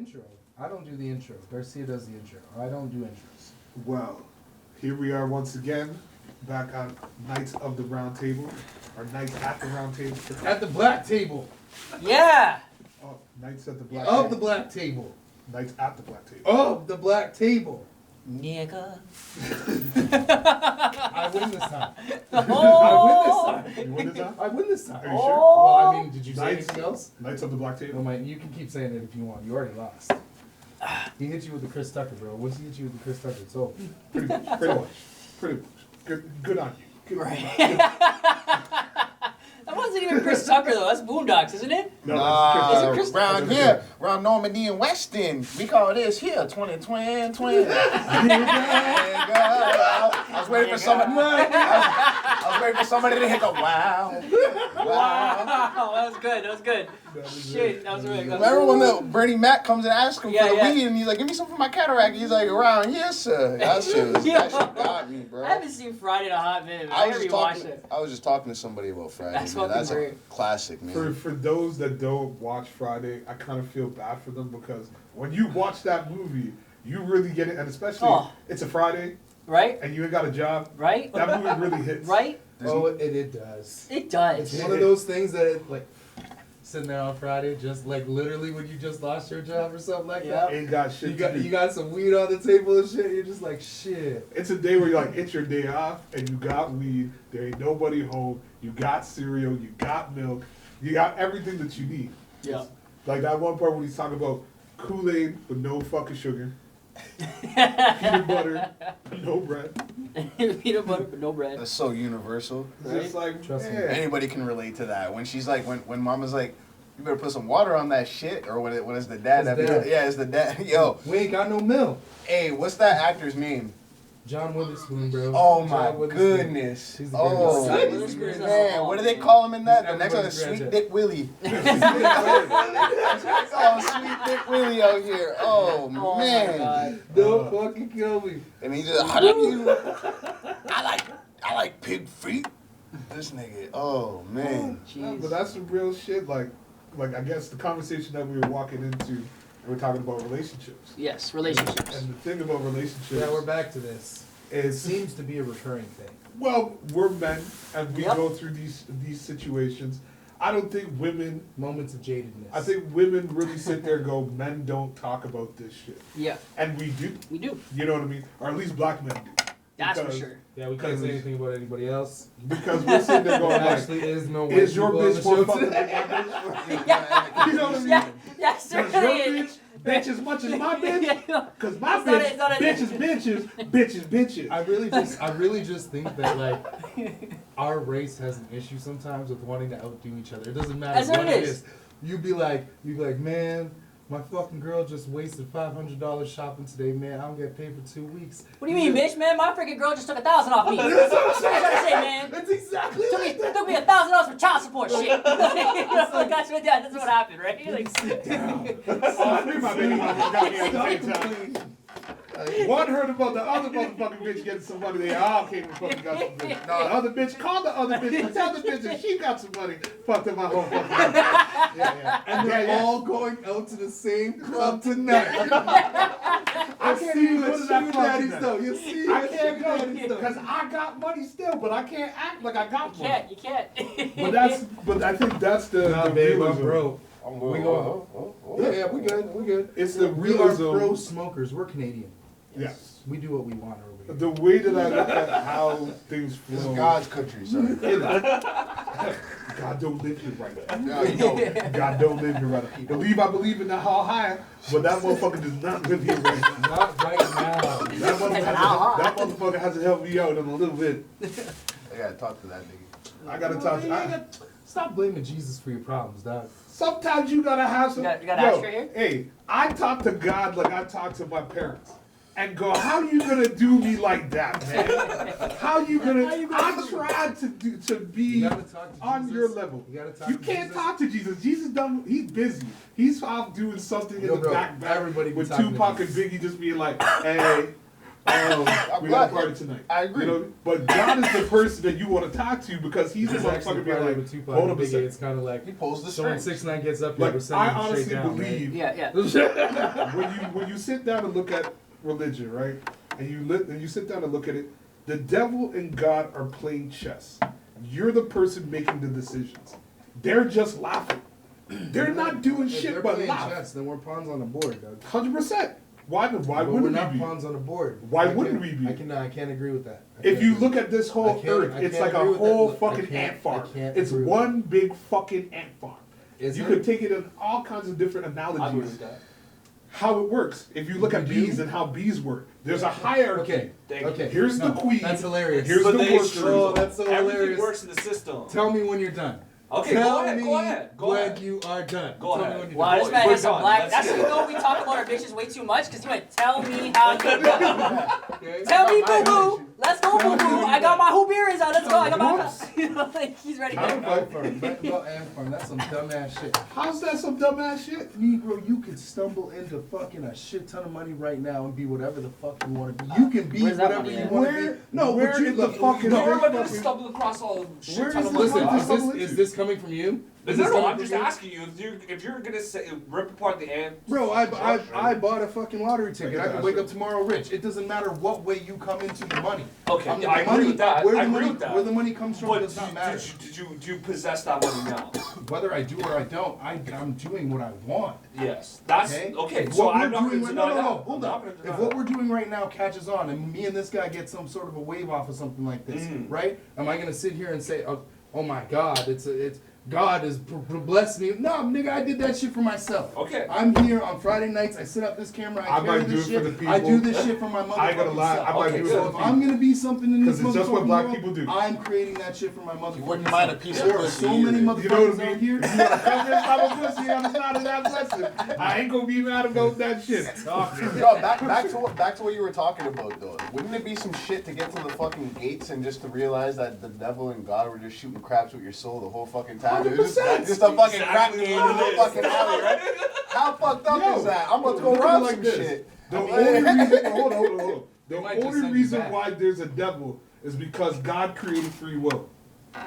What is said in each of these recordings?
intro. I don't do the intro. Garcia does the intro. I don't do intros. Well, here we are once again, back on Knights of the Round Table, or Knights at the Round Table. At the black table. Yeah. Oh, Knights at the Black Of Table. the black table. Knights at the Black Table. Of the black table. Nigga. I win this time. Oh. I win this time. You win this time? I win this time. Are you sure? Well, I mean, did you say Knights, anything else? Knights of the Black No, Table. man, you can keep saying it if you want. You already lost. He hit you with the Chris Tucker, bro. Once he hit you with the Chris Tucker, it's over. Pretty much. Pretty much. Good on you. Good Right. That wasn't even Chris Tucker though. That's Boondocks, isn't it? No, Is it that's Chris- Around here, around Normandy and Weston, we call this here 2020. I was waiting for somebody. I was waiting for somebody to hit a wow. Wow, that was good. That was good. Shit, that was really good. Remember when Bernie Mac comes and asks him Yeah, for the yeah. weed and he's like, give me some for my cataract. He's like, around here, sir. That shit got me, bro. I haven't seen Friday in a hot minute. I I was gotta just rewatch talking. it. I was just talking to somebody about Friday. That's man. fucking That's a great. classic, man. For those that don't watch Friday, I kind of feel bad for them because when you watch that movie, you really get it, and especially it's a Friday Right? and you ain't got a job. Right? That movie really hits. Right? Oh, it does. It does. It's one of those things that, like, sitting there on Friday, just like literally when you just lost your job or something like Yep. that. Ain't got shit. You got some weed on the table and shit. You're just like, shit. It's a day where you're like, it's your day off, and you got weed. There ain't nobody home. You got cereal. You got milk. You got everything that you need. Yeah. Like that one part when he's talking about Kool-Aid with no fucking sugar, peanut butter, no bread. Peanut butter but no bread. That's so universal. It's just like, Trust me. yeah. Anybody can relate to that. When she's like, when mama's like, you better put some water on that shit, or when it's the dad It's that dad. yeah, it's the dad. Yo, We ain't got no milk. hey, what's that actor's name? John Witherspoon, bro. Oh John my Witherspoon. goodness. He's the Oh greatest. John Witherspoon is man, awesome. what do they call him in that? He's The next one is everybody's Sweet grandchild. Dick Willie. Oh, Sweet Dick Willie out here. Oh, Oh my man. God. Don't fucking kill me. And he just, how do you? I like pig feet. This nigga. Oh man. No, Jeez. but that's some real shit. Like I guess the conversation that we were walking into, we were talking about relationships. Yes, relationships. And the thing about relationships Yeah, we're back to this. It is, seems to be a recurring thing. well, we're men and we Yep. go through these situations. I don't think women. Moments of jadedness. I think women really sit there and go, men don't talk about this shit, Yeah, and we do. we do. You know what I mean? Or at least black men do. That's for Because- sure. Yeah, we can't say anything about anybody else. Because we're sitting there There going like, actually is no white is your people on bitch the more show fucking today. than my bitch? Yeah. You know what I mean? Yeah, yes, Does certainly your is. bitch as much as my bitch? Yeah. Because my It's not bitch, a- it's not a- bitches. I really just think that like our race has an issue sometimes with wanting to outdo each other. It doesn't matter That's what what it it is. is. You'd be like, man, my fucking girl just wasted $500 shopping today, man. I don't get paid for 2 weeks. What do you mean, bitch, man? My freaking girl just took 1,000 off me. That's what I'm trying to say, man. That's exactly Took like me that. $1,000 for child support shit. That's what happened, right? Like, Sit down. Oh, I knew my baby mama got me at the same time. One heard about the other motherfucking bitch getting some money. They all came and fucking got some bitch. No, the other bitch called the other bitch and tell the bitch that she got some money. Fucked up my whole fucking life. Yeah. And they're Yeah. all going out to the same club tonight. I can't even go to that club daddies tonight. though. You see, I can't go daddies though. because I got money still, but I can't act like I got you money. can't. But I think that's the Nah, the babe, I'm realism. broke. I'm We going. go. Yeah, we good. We good. It's the We are realism. pro smokers. We're Canadian. Yes. We do what we want over here. The way that I look at how things This is flow. God's country, son. God don't live here right now. Yeah, you know. God don't live here right now. I believe in that how high, but that motherfucker does not live here right now. Not right now. That motherfucker has to help me out in a little bit. I gotta talk to that nigga. I gotta talk to Stop blaming Jesus for your problems, dog. Sometimes you gotta have some. You got extra here? Hey, I talk to God like I talk to my parents. And go, how you gonna do me like that, man? How you gonna? I tried to be You gotta talk to on Jesus. your level. You gotta talk You to can't Jesus. talk to Jesus. Jesus done. He's busy. He's off doing something in Yo, the bro, back everybody be with talking to Tupac and Jesus. Biggie just being like, "Hey, We got a party tonight. I agree. You know, but God is the person that you want to talk to because he's the It's actually motherfucker being probably like, with Tupac hold and up a Biggie. second. It's kind of like He pulls the so when strings. 6ix9ine gets up, yeah, we're Like, sending I him honestly straight down, believe Yeah. when you sit down and look at religion, right, and you sit down and look at it, the devil and God are playing chess. You're the person making the decisions. They're just laughing. They're not doing If shit they're but playing laugh. chess, then we're pawns on the board, Doug. 100%. Why But wouldn't we're we not be? pawns on the board. Why I wouldn't can't- we be? I can't agree with that. If you look at this whole I earth, it's can't like a agree with whole that. fucking I can't- ant farm. I can't It's agree with one big fucking ant farm. Is You it? could take it in all kinds of different I agree analogies. with that. How it works. If you look You at do? bees and how bees work, there's a hierarchy. Okay. Thank you. Okay. Here's the queen. That's hilarious. Here's But the they workers. Oh, that's so Everything hilarious. works in the system. Tell me when you're done. Okay, Tell go ahead, me go ahead, go when ahead. you are done. Go Tell ahead. me when you're Wow, done. this man We're has some done. black. Let's That's get you it. know we talk about our bitches way too much because you went, tell me how you done. Okay? Tell me, My boo boo. energy. Let's go, boo boo. I got my hoop earrings out. Let's go. I got my. Whoops. You know, like he's ready to How go. the Ant farm. Back about ant farm. That's some dumbass shit. How's that some dumbass shit? Negro, you could stumble into fucking a shit ton of money right now and be whatever the fuck you want to be. You can be Where's that whatever money you at? want to Where- be. No, where but you in the look, fucking- no, Where am I gonna fucking- stumble across all shit Where ton is of this money? fucking- Listen, is this coming from you? Is No, this no, coming I'm from just you? asking you if you're gonna say rip apart the ant. Bro, I structure. bought a fucking lottery ticket. I Yeah, can wake sure. up tomorrow rich. It doesn't matter what way you come into the money. Okay, The I agree money- with that. Where I the agree money, with that. Where the money comes from But does not matter. do you possess that money now? Whether I do or I don't, I'm doing what I want. Yes, that's Okay. okay. If So what we're I'm not doing gonna right, deny no, that. hold I'm not on. gonna deny If what that. we're doing right now catches on, and me and this guy get some sort of a wave off of something like this, right? Am I gonna sit here and say, oh my God, it's God has blessed me? No, nigga, I did that shit for myself. Okay. I'm here on Friday nights. I set up this camera. I I carry might do this it for shit. the I do people. this shit for my motherfucking I ain't gonna lie, self. I might Okay, do it So for if the I'm people. gonna be something in this 'Cause it's just what motherfucking black world, people do. I'm creating that shit for my motherfucking wouldn't self. mind a piece of There are pussy so many either. You know what motherfuckers I out mean? here. You wanna come here, I'm a pussy on the side of that blessing. I ain't gonna be mad about that shit. Yo, back to what you were talking about though. Wouldn't it be some shit to get to the fucking gates and just to realize that the devil and God were just shooting craps with your soul the whole fucking time? It was 100%. just a fucking crap Exactly game what in it the is. fucking alley, right? How fucked up Yo, is that? I'm about to go look at it rob like some this. shit. The I mean- only reason, hold on. They The might just only send you reason back. why there's a devil is because God created free will.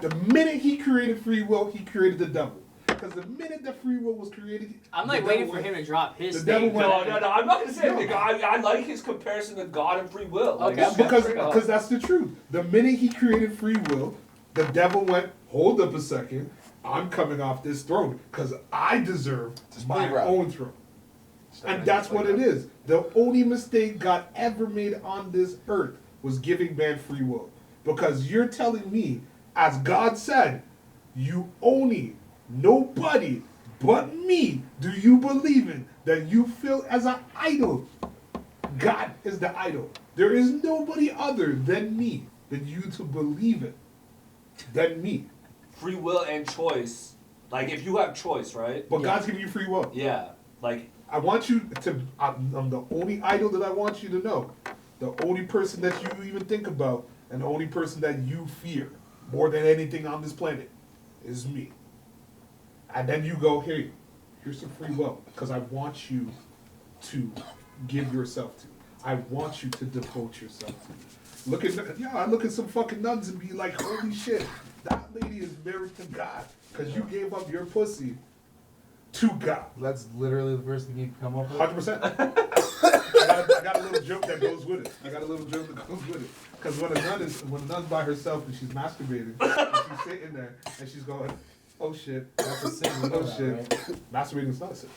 The minute He created free will, He created the devil. Because the minute that free will was created, I'm the like waiting devil for him to drop his the devil thing. went- No, I'm not gonna say anything. I like his comparison to God and free will. Like, Okay. that's Because straight up. that's the truth. The minute He created free will, the devil went, hold up a second, I'm coming off this throne because I deserve It's my playground. own throne. And that's what it is. The only mistake God ever made on this earth was giving man free will. Because you're telling me, as God said, you only, nobody but me do you believe in, that you feel as an idol. God is the idol. There is nobody other than me, than you to believe in, than me. Free will and choice. Like if you have choice, right? But Yeah. God's giving you free will. Yeah. Like I want you to, I'm the only idol that I want you to know. The only person that you even think about and the only person that you fear more than anything on this planet is me. And then you go, hey, here's some free will because I want you to give yourself to. I want you to devote yourself to. I look at some fucking nuns and be like, holy shit, that lady is married to God because you gave up your pussy to God. That's literally the first thing you come up with. 100%. I got a little joke that goes with it. Because when a nun's by herself and she's masturbating, and she's sitting there and she's going, oh shit, That's a sin. You know oh that, shit. right? Masturbating is not a sin.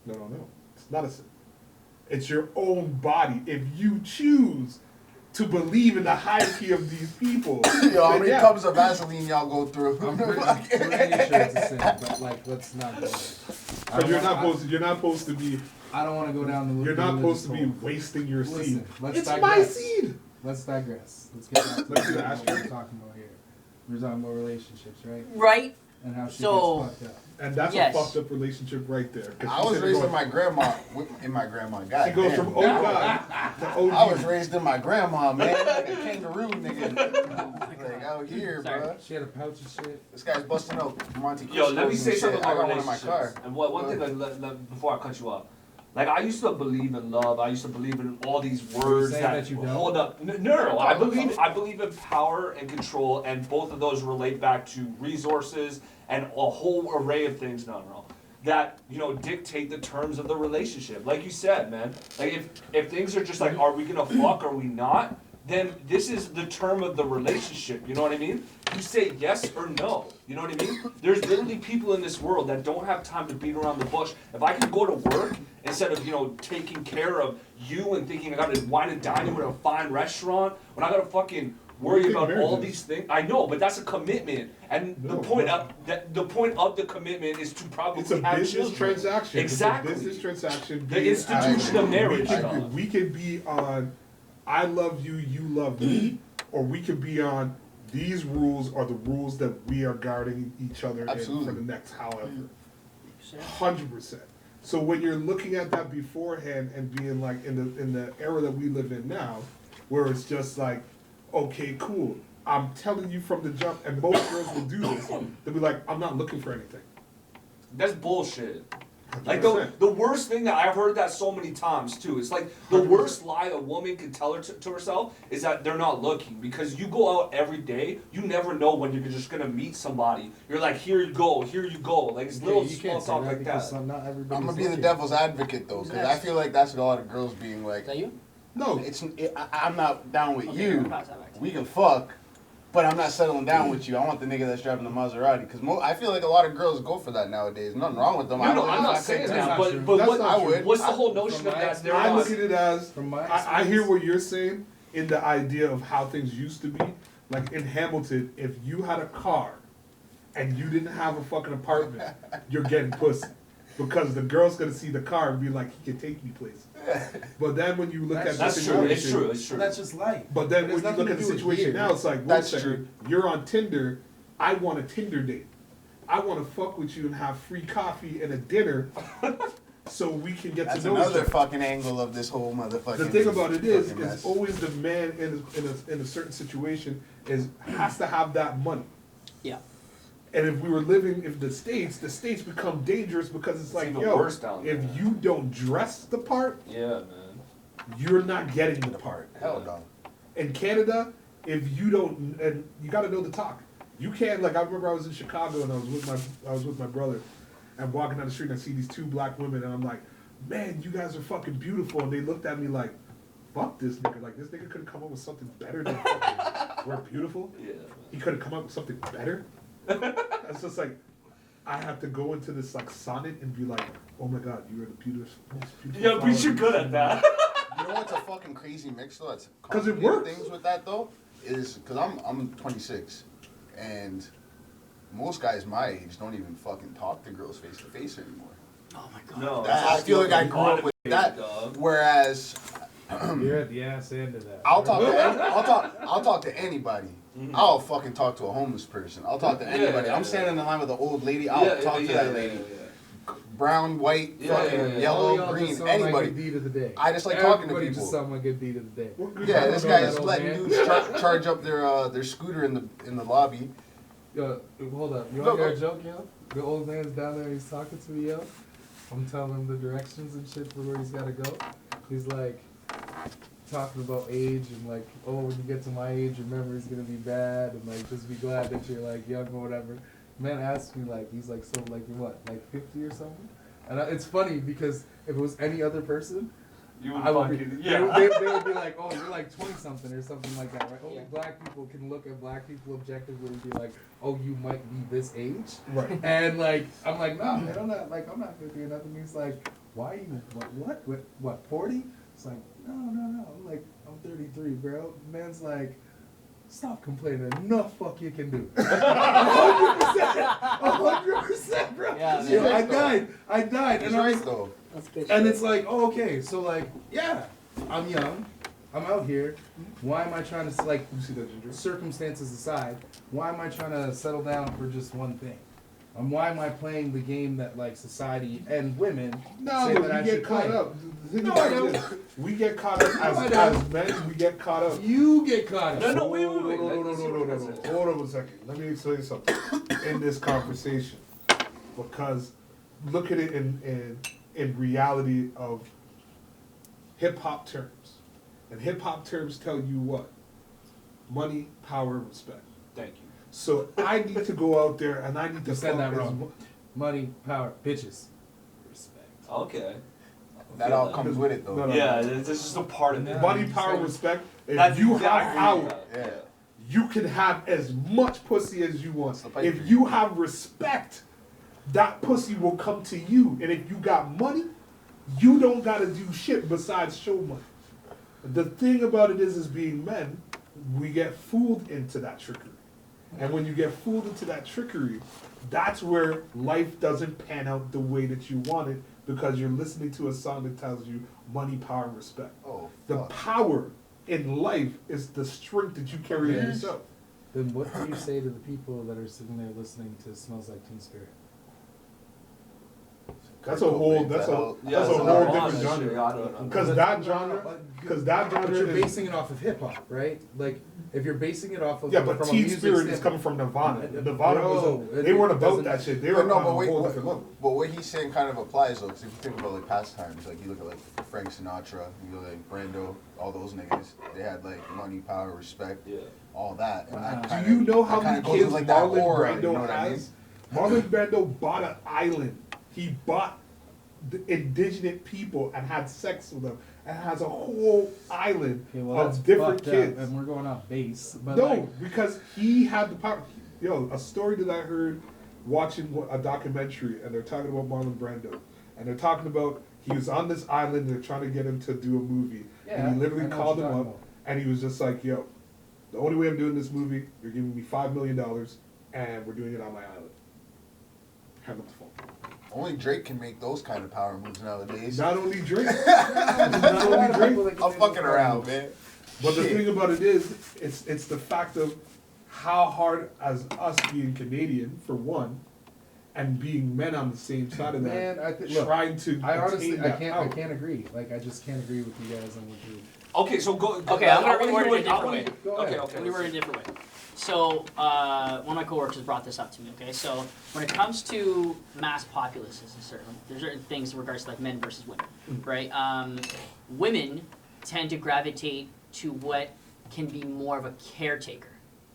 No. It's not a sin. It's your own body. If you choose to believe in the hierarchy of these people, Yo, how then many yeah. cups of Vaseline y'all go through? I'm pretty sure it's a sin, but like, let's not go there. I But don't you're not want- supposed to be. I don't want to go down the. You're not supposed to be religious hole. wasting your Listen, seed. let's It's digress. my seed. Let's digress. Let's get back to Let's do the what asterisk. we're talking about here. We're talking about relationships, right? Right? And how shit So- gets fucked up. And that's Yes. a fucked up relationship right there. 'Cause I she was said it raised goes- in my grandma. In my grandma. God She goes damn. from oh God to OG. I was raised in my grandma, man, like a kangaroo, nigga. Like out here, Sorry. bro. She had a pouch of shit. This guy's busting out Monte yo, let me Cristos say and something shit. I about got one in my relationships. car. And one thing before I cut you off. Like, I used to believe in love. I used to believe in all these words saying that you don't? hold up. No. I believe in power and control, and both of those relate back to resources and a whole array of things. No. That, you know, dictate the terms of the relationship. Like you said, man. Like, if things are just like, are we gonna fuck, are we not? Then this is the term of the relationship, you know what I mean? You say yes or no, you know what I mean? There's literally people in this world that don't have time to beat around the bush. If I can go to work instead of, you know, taking care of you and thinking I gotta wine and dine you at a fine restaurant, when I gotta fucking worry about all these things. I know, but that's a commitment. And the point of the commitment is to probably it's a have business children. transaction. Exactly. It's a business transaction. The institution of marriage. We could be on I love you, you love me, or we could be on these rules are the rules that we are guarding each other in for the next however. 100%. So when you're looking at that beforehand and being like in the era that we live in now, where it's just like, okay, cool, I'm telling you from the jump, and most girls will do this. They'll be like, I'm not looking for anything. That's bullshit. 100%. Like the worst thing that I've heard that so many times too. It's like the 100%. worst lie a woman can tell her to herself is that they're not looking, because you go out every day, you never know when you're just gonna meet somebody. You're like, here you go. Like it's little small talk like that. Not I'm gonna be the devil's advocate though, because I feel like that's a lot of girls being like, Is that you? No, I'm not down with Okay, you. I'll pass that back to We can fuck, but I'm not settling down with you. I want the nigga that's driving the Maserati, because I feel like a lot of girls go for that nowadays. Nothing wrong with them. No, I'm not saying that, but what I would. what's the whole notion of that? They're I not. look at it as From my I hear what you're saying in the idea of how things used to be. Like in Hamilton, if you had a car and you didn't have a fucking apartment, you're getting pussy. Because the girl's gonna see the car and be like, he can take me places. But then when you look at the That's situation, true. It's true. That's just life. But then It when has you look nothing at the to do with situation here. now, it's like, wait a That's second, true. you're on Tinder, I want a Tinder date. I want to fuck with you and have free coffee and a dinner so we can get That's to know each another other. fucking angle of this whole motherfucking. The thing about it is fucking mess. always the man in a certain situation has to have that money. Yeah. And if we were living in the States become dangerous because it's like, even yo, worse down if there. you don't dress the part, Yeah, man. you're not getting the part. Hell no. In Canada, if you don't, and you got to know the talk. You can't, like, I remember I was in Chicago and I was with my brother, and walking down the street and I see these two black women and I'm like, man, you guys are fucking beautiful. And they looked at me like, fuck this nigga. Like, this nigga couldn't come up with something better than fucking, we're beautiful. Yeah. He couldn't come up with something better. It's just like, I have to go into this like sonnet and be like, oh my god, you are the most beautiful. Yeah, but flower you're good at that. You know what's a fucking crazy mix though? That's 'Cause it complicated works. things with that though is because I'm 26, and most guys my age don't even fucking talk to girls face to face anymore. Oh my god. No. I feel like I grew up with that. Dog. Whereas You're at the ass end of that. I'll talk to anybody. I'll fucking talk to a homeless person. I'll talk to anybody. I'm standing in line with an old lady. I'll talk to that lady. Brown, white, fucking yellow, green, anybody. Deed of the day. I just like talking to Everybody people. just sound like a good deed of the day. Yeah, this guy is That old letting man. dudes charge up their scooter in the lobby. Yo, hold up. You Go, want to hear a go. joke, yo? The old man's down there, he's talking to me, yo. I'm telling him the directions and shit for where he's got to go. He's like, talking about age and like, oh, when you get to my age, your memory's going to be bad and like, just be glad that you're like young or whatever. Man asked me like, he's like, so like, you're what, like 50 or something? And it's funny because if it was any other person, You would I would fucking, be, yeah. they would be like, oh, you're like 20 something or something like that, right? Only Yeah. black people can look at black people objectively and be like, oh, you might be this age. Right. And like, I'm like, nah, man, I'm not 50 or nothing. He's like, why you, what, 40? It's like, no. I'm like, I'm 33, bro. Man's like, stop complaining. Enough fuck you can do. 100%, bro. Yeah, Yo, man. I died. He's And I was, right though. That's good and shit. it's like, oh, okay, so like, yeah, I'm young, I'm out here. Why am I trying to like, You see that, Ginger? circumstances aside? Why am I trying to settle down for just one thing? And why am I playing the game that like society and women No, say but that I we get should caught play? up. The thing No, about I it don't. is, we get caught up I as don't. men. We get caught up. You get caught up. No, wait. No. Hold on a second. Let me explain something in this conversation, because look at it in in reality of hip hop terms. And hip hop terms tell you what? Money, power, respect. Thank you. So I need to go out there and I need to You said that fuck wrong. Money, power, bitches, respect. Okay. That all comes with it though. No, no. Yeah, this is just a part of it. Money, power, respect. If That's you exactly have power, Yeah. you can have as much pussy as you want. It's the pipe If dream. you have respect, that pussy will come to you. And if you got money, you don't gotta do shit besides show money. The thing about it is being men, we get fooled into that trickery. And when you get fooled into that trickery, that's where life doesn't pan out the way that you want it because you're listening to a song that tells you money, power, and respect. Oh, The fuck. power in life is the strength that you carry in Yes. yourself. Then what do you say to the people that are sitting there listening to Smells Like Teen Spirit? That's a whole. That's a whole different genre. Because that genre. But you're is- basing it off of hip hop, right? Like, if you're basing it off of Yeah, but from a Teen music Spirit is standpoint- coming from Nirvana. Bro, Nirvana was they weren't about that shit. They were No, on but a wait, whole different level. but what he's saying kind of applies though, because if you think about like pastimes, like you look at like Frank Sinatra, you look at Brando, all those niggas, they had like money, power, respect, Yeah. all that. And that Do kinda, you know how that many kinda goes kids with, like that Marlon aura, Brando you know what I mean? has? Marlon Brando bought an island. He bought the indigenous people and had sex with them, and has a whole island Okay, well, that's of different fucked up, kids. and we're going off base. But No, like, because he had the power. Yo, a story that I heard watching a documentary, and they're talking about Marlon Brando, and they're talking about he was on this island, and they're trying to get him to do a movie, Yeah, and he literally I know called what him you're up, talking about. and he was just like, "Yo, the only way I'm doing this movie, you're giving me $5 million, and we're doing it on my island." Hang up the phone. Only Drake can make those kind of power moves nowadays. Not only Drake, not only Drake, I'm fucking around, man. but the Shit. thing about it is, it's the fact of how hard as us being Canadian for one, and being men on the same side of that, man, look, trying to I honestly, attain I that can't, power. I can't agree. Like, I just can't agree with you guys on what you. Okay, so go. Okay, I'm gonna reword it a different I wanna- way. Go Okay, ahead. okay. Let me word it a different way. So, one of my coworkers brought this up to me, okay? So, when it comes to mass populaces, there's certain things in regards to like men versus women, right? Women tend to gravitate to what can be more of a caretaker,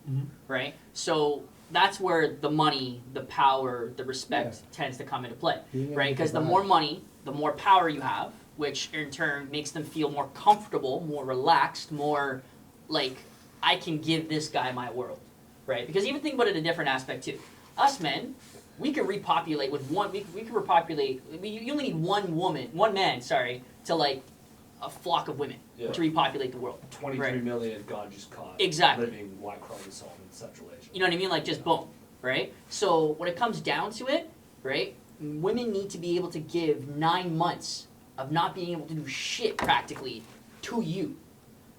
Mhm. right? So, that's where the money, the power, the respect tends to come into play, Being able right? to Because the provide. more money, the more power you have, which in turn makes them feel more comfortable, more relaxed, more like, I can give this guy my world, right? Because even think about it in a different aspect too. Us men, we can repopulate with one, we can repopulate, you only need one man, to like a flock of women Yeah. to repopulate the world. 23 Right. million God just caught. Exactly. Living white crawling salt in Central Asia. You know what I mean? Like just boom, right? So when it comes down to it, right? Women need to be able to give 9 months of not being able to do shit practically to you.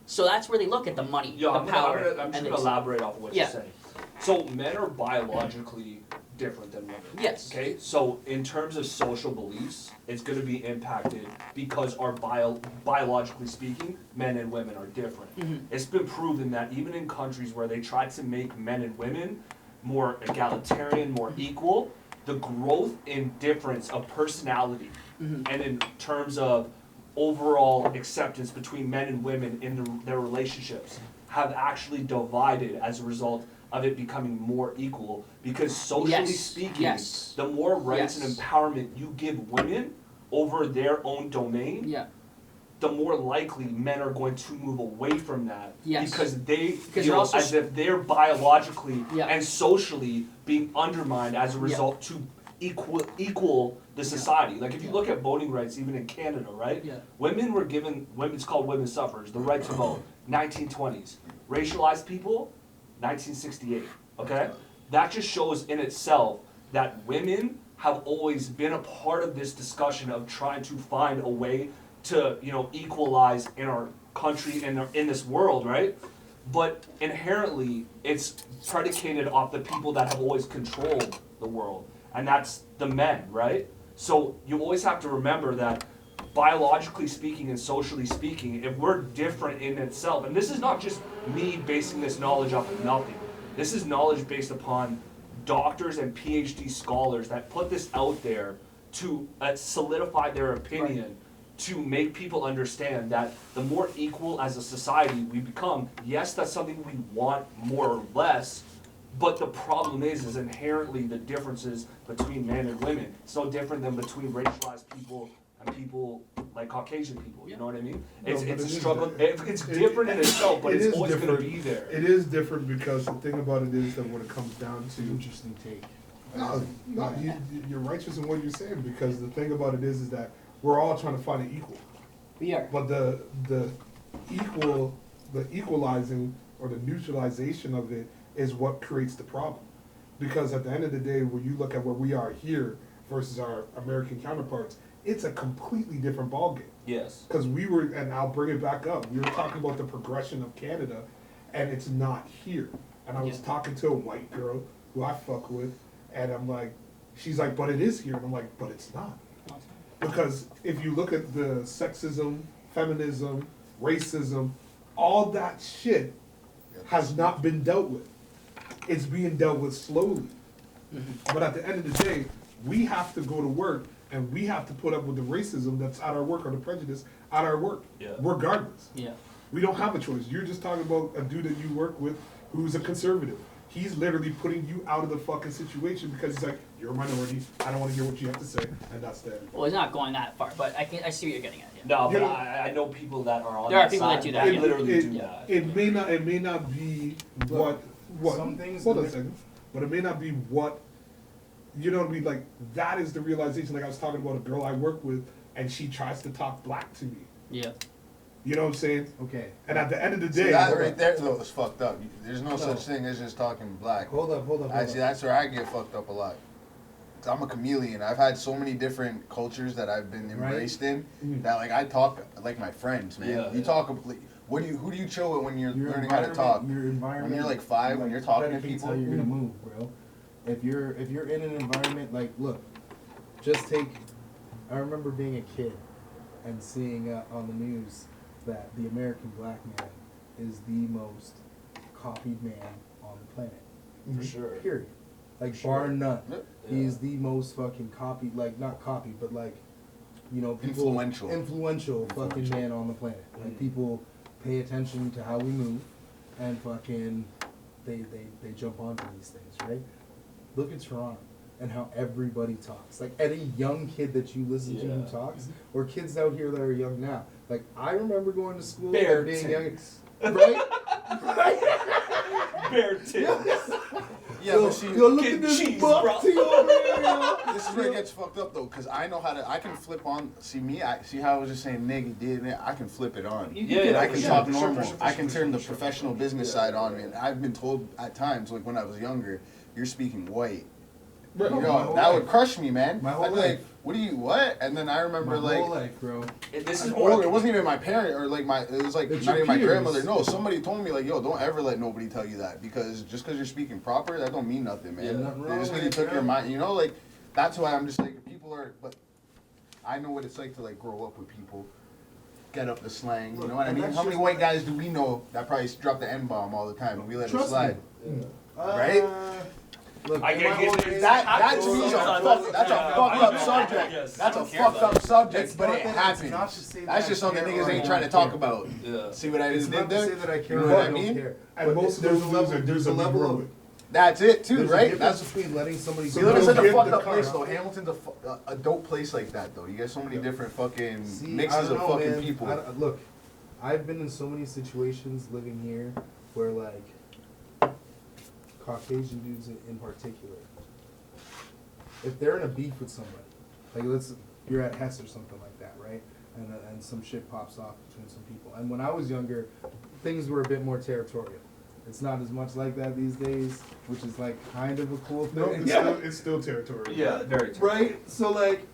So that's where they look at the money, Yeah, the I'm power, just and gonna it's- elaborate off of what Yeah. you're saying. So men are biologically different than women. Yes. Okay. So in terms of social beliefs, it's going to be impacted because our biologically speaking, men and women are different. Mhm. It's been proven that even in countries where they try to make men and women more egalitarian, more equal, the growth in difference of personality Mhm. and in terms of overall acceptance between men and women in their relationships have actually divided as a result of it becoming more equal, because socially Yes, speaking, yes. the more rights Yes. and empowerment you give women over their own domain, Yeah. the more likely men are going to move away from that, Yes. because they Because feel you're also as if they're biologically Yeah. and socially being undermined as a result to equal the society. Like if you Yeah. look at voting rights, even in Canada, right? Yeah. Women were given, it's called women's suffrage, the right to vote, 1920s. Racialized people, 1968, okay? That just shows in itself that women have always been a part of this discussion of trying to find a way to, equalize in our country and in this world, right? But inherently, it's predicated off the people that have always controlled the world, and that's the men, right? So you always have to remember that biologically speaking and socially speaking, if we're different in itself, and this is not just me basing this knowledge off of nothing, this is knowledge based upon doctors and PhD scholars that put this out there to solidify their opinion, to make people understand that the more equal as a society we become, yes, that's something we want more or less, but the problem is inherently the differences between men and women. It's no different than between racialized people and people like Caucasian people, you know what I mean? It's a struggle, it's different in itself, but it's always gonna be there. It is different because the thing about it is that when it comes down to... Interesting take. No, you're righteous in what you're saying, because the thing about it is that we're all trying to find an equal. We are. But the equalizing or the neutralization of it is what creates the problem. Because at the end of the day, when you look at where we are here versus our American counterparts, it's a completely different ballgame. Yes. Because and I'll bring it back up, we were talking about the progression of Canada, and it's not here. And I was talking to a white girl who I fuck with, and I'm like, she's like, but it is here. And I'm like, but it's not. Because if you look at the sexism, feminism, racism, all that shit has not been dealt with. It's being dealt with slowly. But at the end of the day, we have to go to work and we have to put up with the racism that's at our work or the prejudice at our work, regardless. Yeah. We don't have a choice. You're just talking about a dude that you work with who's a conservative. He's literally putting you out of the fucking situation because he's like, you're a minority, I don't want to hear what you have to say, and that's that. Well, it's not going that far, but I see what you're getting at. Yeah. No, but You know- I know people that are on There are that people side that do that, that yeah. literally do that. It may not be what Some things- hold on a second. But it may not be what, you know what I mean, like that is the realization. Like I was talking about a girl I work with and she tries to talk black to me. Yeah. You know what I'm saying? Okay. And at the end of the See, day, that right there though is fucked up. There's no such thing as just talking black. Hold up. I see, that's where I get fucked up a lot. 'Cause I'm a chameleon. I've had so many different cultures that I've been embraced in that like I talk like my friends, man. Yeah, you yeah. talk. Who do you chill with when you're Your learning how to talk? environment- Your environment. When you're like 5, when you're talking to predicates people. how you're gonna move, bro. If you're in an environment like, look, just take. I remember being a kid and seeing on the news that the American black man is the most copied man on the planet. For sure. Period. Like Sure. bar none. Yep. He's the most fucking copied, like not copied, but like, you know, people, influential fucking man on the planet. Like people pay attention to how we move, and fucking they jump onto these things, right? Look at Toronto and how everybody talks. Like any young kid that you listen to who Yeah. talks, or kids out here that are young now. Like I remember going to school Bear and being young, tits. right? Bare tits. Yeah, but see, Yo, look Get at this cheese, buck bro. to you over here, yo. this is where it gets fucked up though, cause I know how to. I can flip on. See me. I see how I was just saying, nigga did it. I can flip it on. Yeah, And yeah, I for can sure, talk for sure, normal. for sure, for I can sure, turn for the sure. professional business Yeah, side yeah, on me. And I've been told at times, like when I was younger, you're speaking white. Right. You My know, whole that life. would crush me, man. My whole I'd be like, life. what do you what? And then I remember My whole like. life, bro. This is Or more. it wasn't even my parent or like it was like It's not your even my peers. grandmother. No, somebody told me like, yo, don't ever let nobody tell you that because just because you're speaking proper, that don't mean nothing, man. Yeah. Nothing wrong Just with because you it, took bro. your mind, you know, like that's why I'm just like people are. But I know what it's like to like grow up with people, get up the slang. You know what I and mean? that's How many just- white guys do we know that probably drop the N-bomb all the time and we let it Trust slide? me. Right? Look, I in get my it. old It's days- That to me is that's a fucked up Yes. subject. That's I a don't care fucked about up subject, It's but not it that- it's happens. not to say that That's I just something care niggas or ain't I trying to don't talk care. about. Yeah. See what I It's just not did to say there? that I care You or know I what I don't mean? care. And But most of there's those a dudes level, are dudes there's a that we level grow of with. That's it too, there's right? a difference That's between letting somebody see, go. look, it's such a Give fucked the up place car. though. Hamilton's a dope place like that though. You get so many different fucking See, mixes I don't of know, fucking man. people. Look, I've been in so many situations living here where like Caucasian dudes in particular, if they're in a beef with somebody, like you're at Hess or something like that, right? And some shit pops off between some people. And when I was younger, things were a bit more territorial. It's not as much like that these days, which is like kind of a cool thing. No, it's still territorial. Yeah, very true. Right? So like,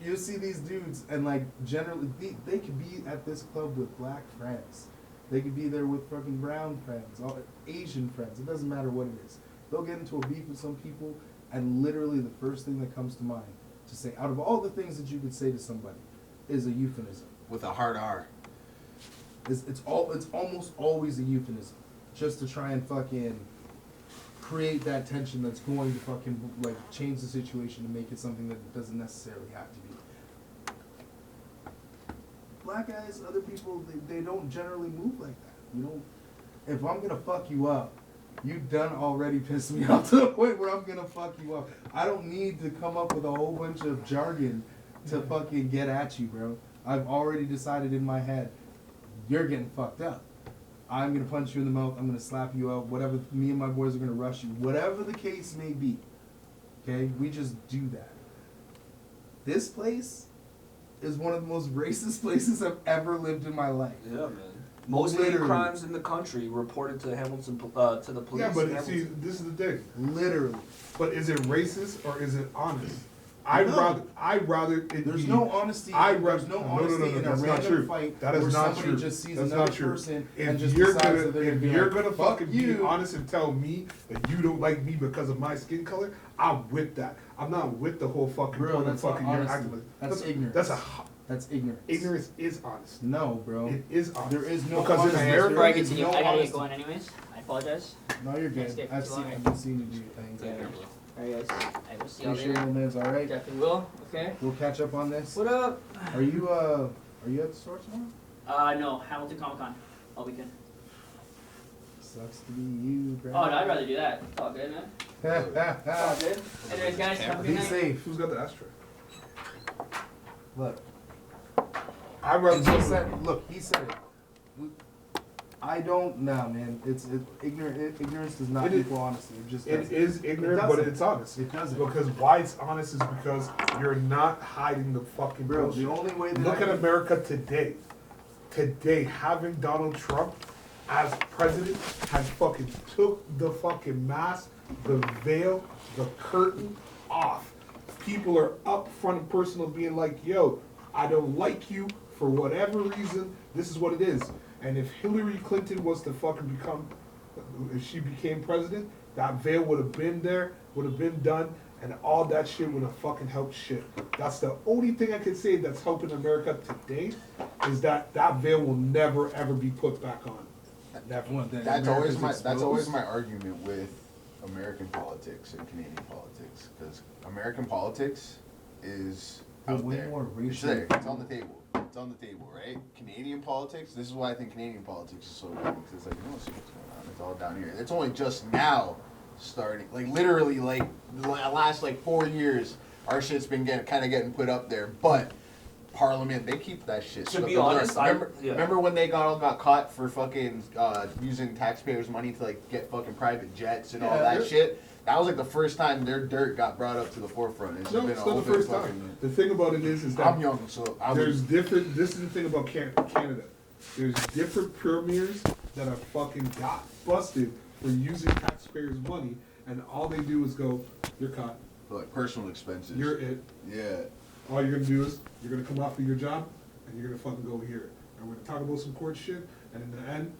you see these dudes, and like generally, they could be at this club with black friends. They could be there with fucking brown friends, all Asian friends. It doesn't matter what it is. They'll get into a beef with some people, and literally the first thing that comes to mind to say, out of all the things that you could say to somebody, is a euphemism. With a hard R. It's almost always a euphemism, just to try and fucking create that tension that's going to fucking like change the situation to make it something that it doesn't necessarily have to be. Black guys, other people, they don't generally move like that. You know, if I'm gonna fuck you up, you done already pissed me off to the point where I'm gonna fuck you up. I don't need to come up with a whole bunch of jargon to fucking get at you, bro. I've already decided in my head, you're getting fucked up. I'm gonna punch you in the mouth, I'm gonna slap you out, whatever, me and my boys are gonna rush you, whatever the case may be. Okay? We just do that. This place is one of the most racist places I've ever lived in my life. Yeah, man. Most hate Literally. crimes in the country reported to Hamilton, to the police. Yeah, but in see, Hamilton. this is the thing. Literally. But is it racist or is it honest? No. I'd rather it There's be, no honesty. There's no honesty in a that's not random true. fight That is where not somebody true. just sees That's another not true. person If and just you're decides gonna, that they're gonna if be you're like, gonna fuck fucking be you. honest and tell me that you don't like me because of my skin color, I'm with that. I'm not with the whole fucking Bro, point of that's not fucking you're honesty. acting like That's ignorance. That's ignorance. Ignorance is honest. No, bro. It is honest. There is no because in honesty. America, Before I There is continue, no I gotta get honesty. going anyways. I apologize. No, you're Can't good. stay for I've too long. been seeing you do things. Yeah. Alright guys, I will see y'all Appreciate it, later. man's alright. Definitely will. Okay. We'll catch up on this. What up? Are you at the store tomorrow? No, Hamilton Comic Con all weekend. Sucks to be you, bro. Oh, no, I'd rather do that. It's all good, man. It's all good. Anyways, guys, have a good Be night. safe. who's got the ashtray? Look. I'd rather He said, look, he said it. I don't, nah, man. Ignorance does not It is- equal honesty. It just It doesn't. is ignorant, It but doesn't. it's honest. It doesn't. Because why it's honest is because you're not hiding the fucking Bro, bullshit. the only way that Look I at America today. Today, having Donald Trump as president has fucking took the fucking mask, the veil, the curtain off. People are up front and personal being like, yo, I don't like you for whatever reason. This is what it is. And if Hillary Clinton was to fucking become, if she became president, that veil would have been there, would have been done, and all that shit would have fucking helped shit. That's the only thing I can say that's helping America today, is that that veil will never ever be put back on. Never. What, that That's America's always exposed? my argument with American politics and Canadian politics, because American politics is They're out way there. more It's racial. there. It's on the table. It's on the table, right? Canadian politics. This is why I think Canadian politics is so good, because it's like, you don't see what's going on. It's all down here. It's only just now starting. Like literally, like the last like 4 years, our shit's been getting put up there, but. Parliament, they keep that shit. To be honest, remember when they got caught for fucking using taxpayers' money to like get fucking private jets and all that shit? That was like the first time their dirt got brought up to the forefront. It's No, been it's a not whole the first fucking- time. The thing about it is that I'm young, so there's different. This is the thing about Canada. There's different premiers that are fucking got busted for using taxpayers' money, and all they do is go, "You're caught. like personal expenses. You're it. Yeah. All you're gonna do is you're gonna come off of your job, and you're gonna fucking go here, and we're gonna talk about some court shit, and in the end,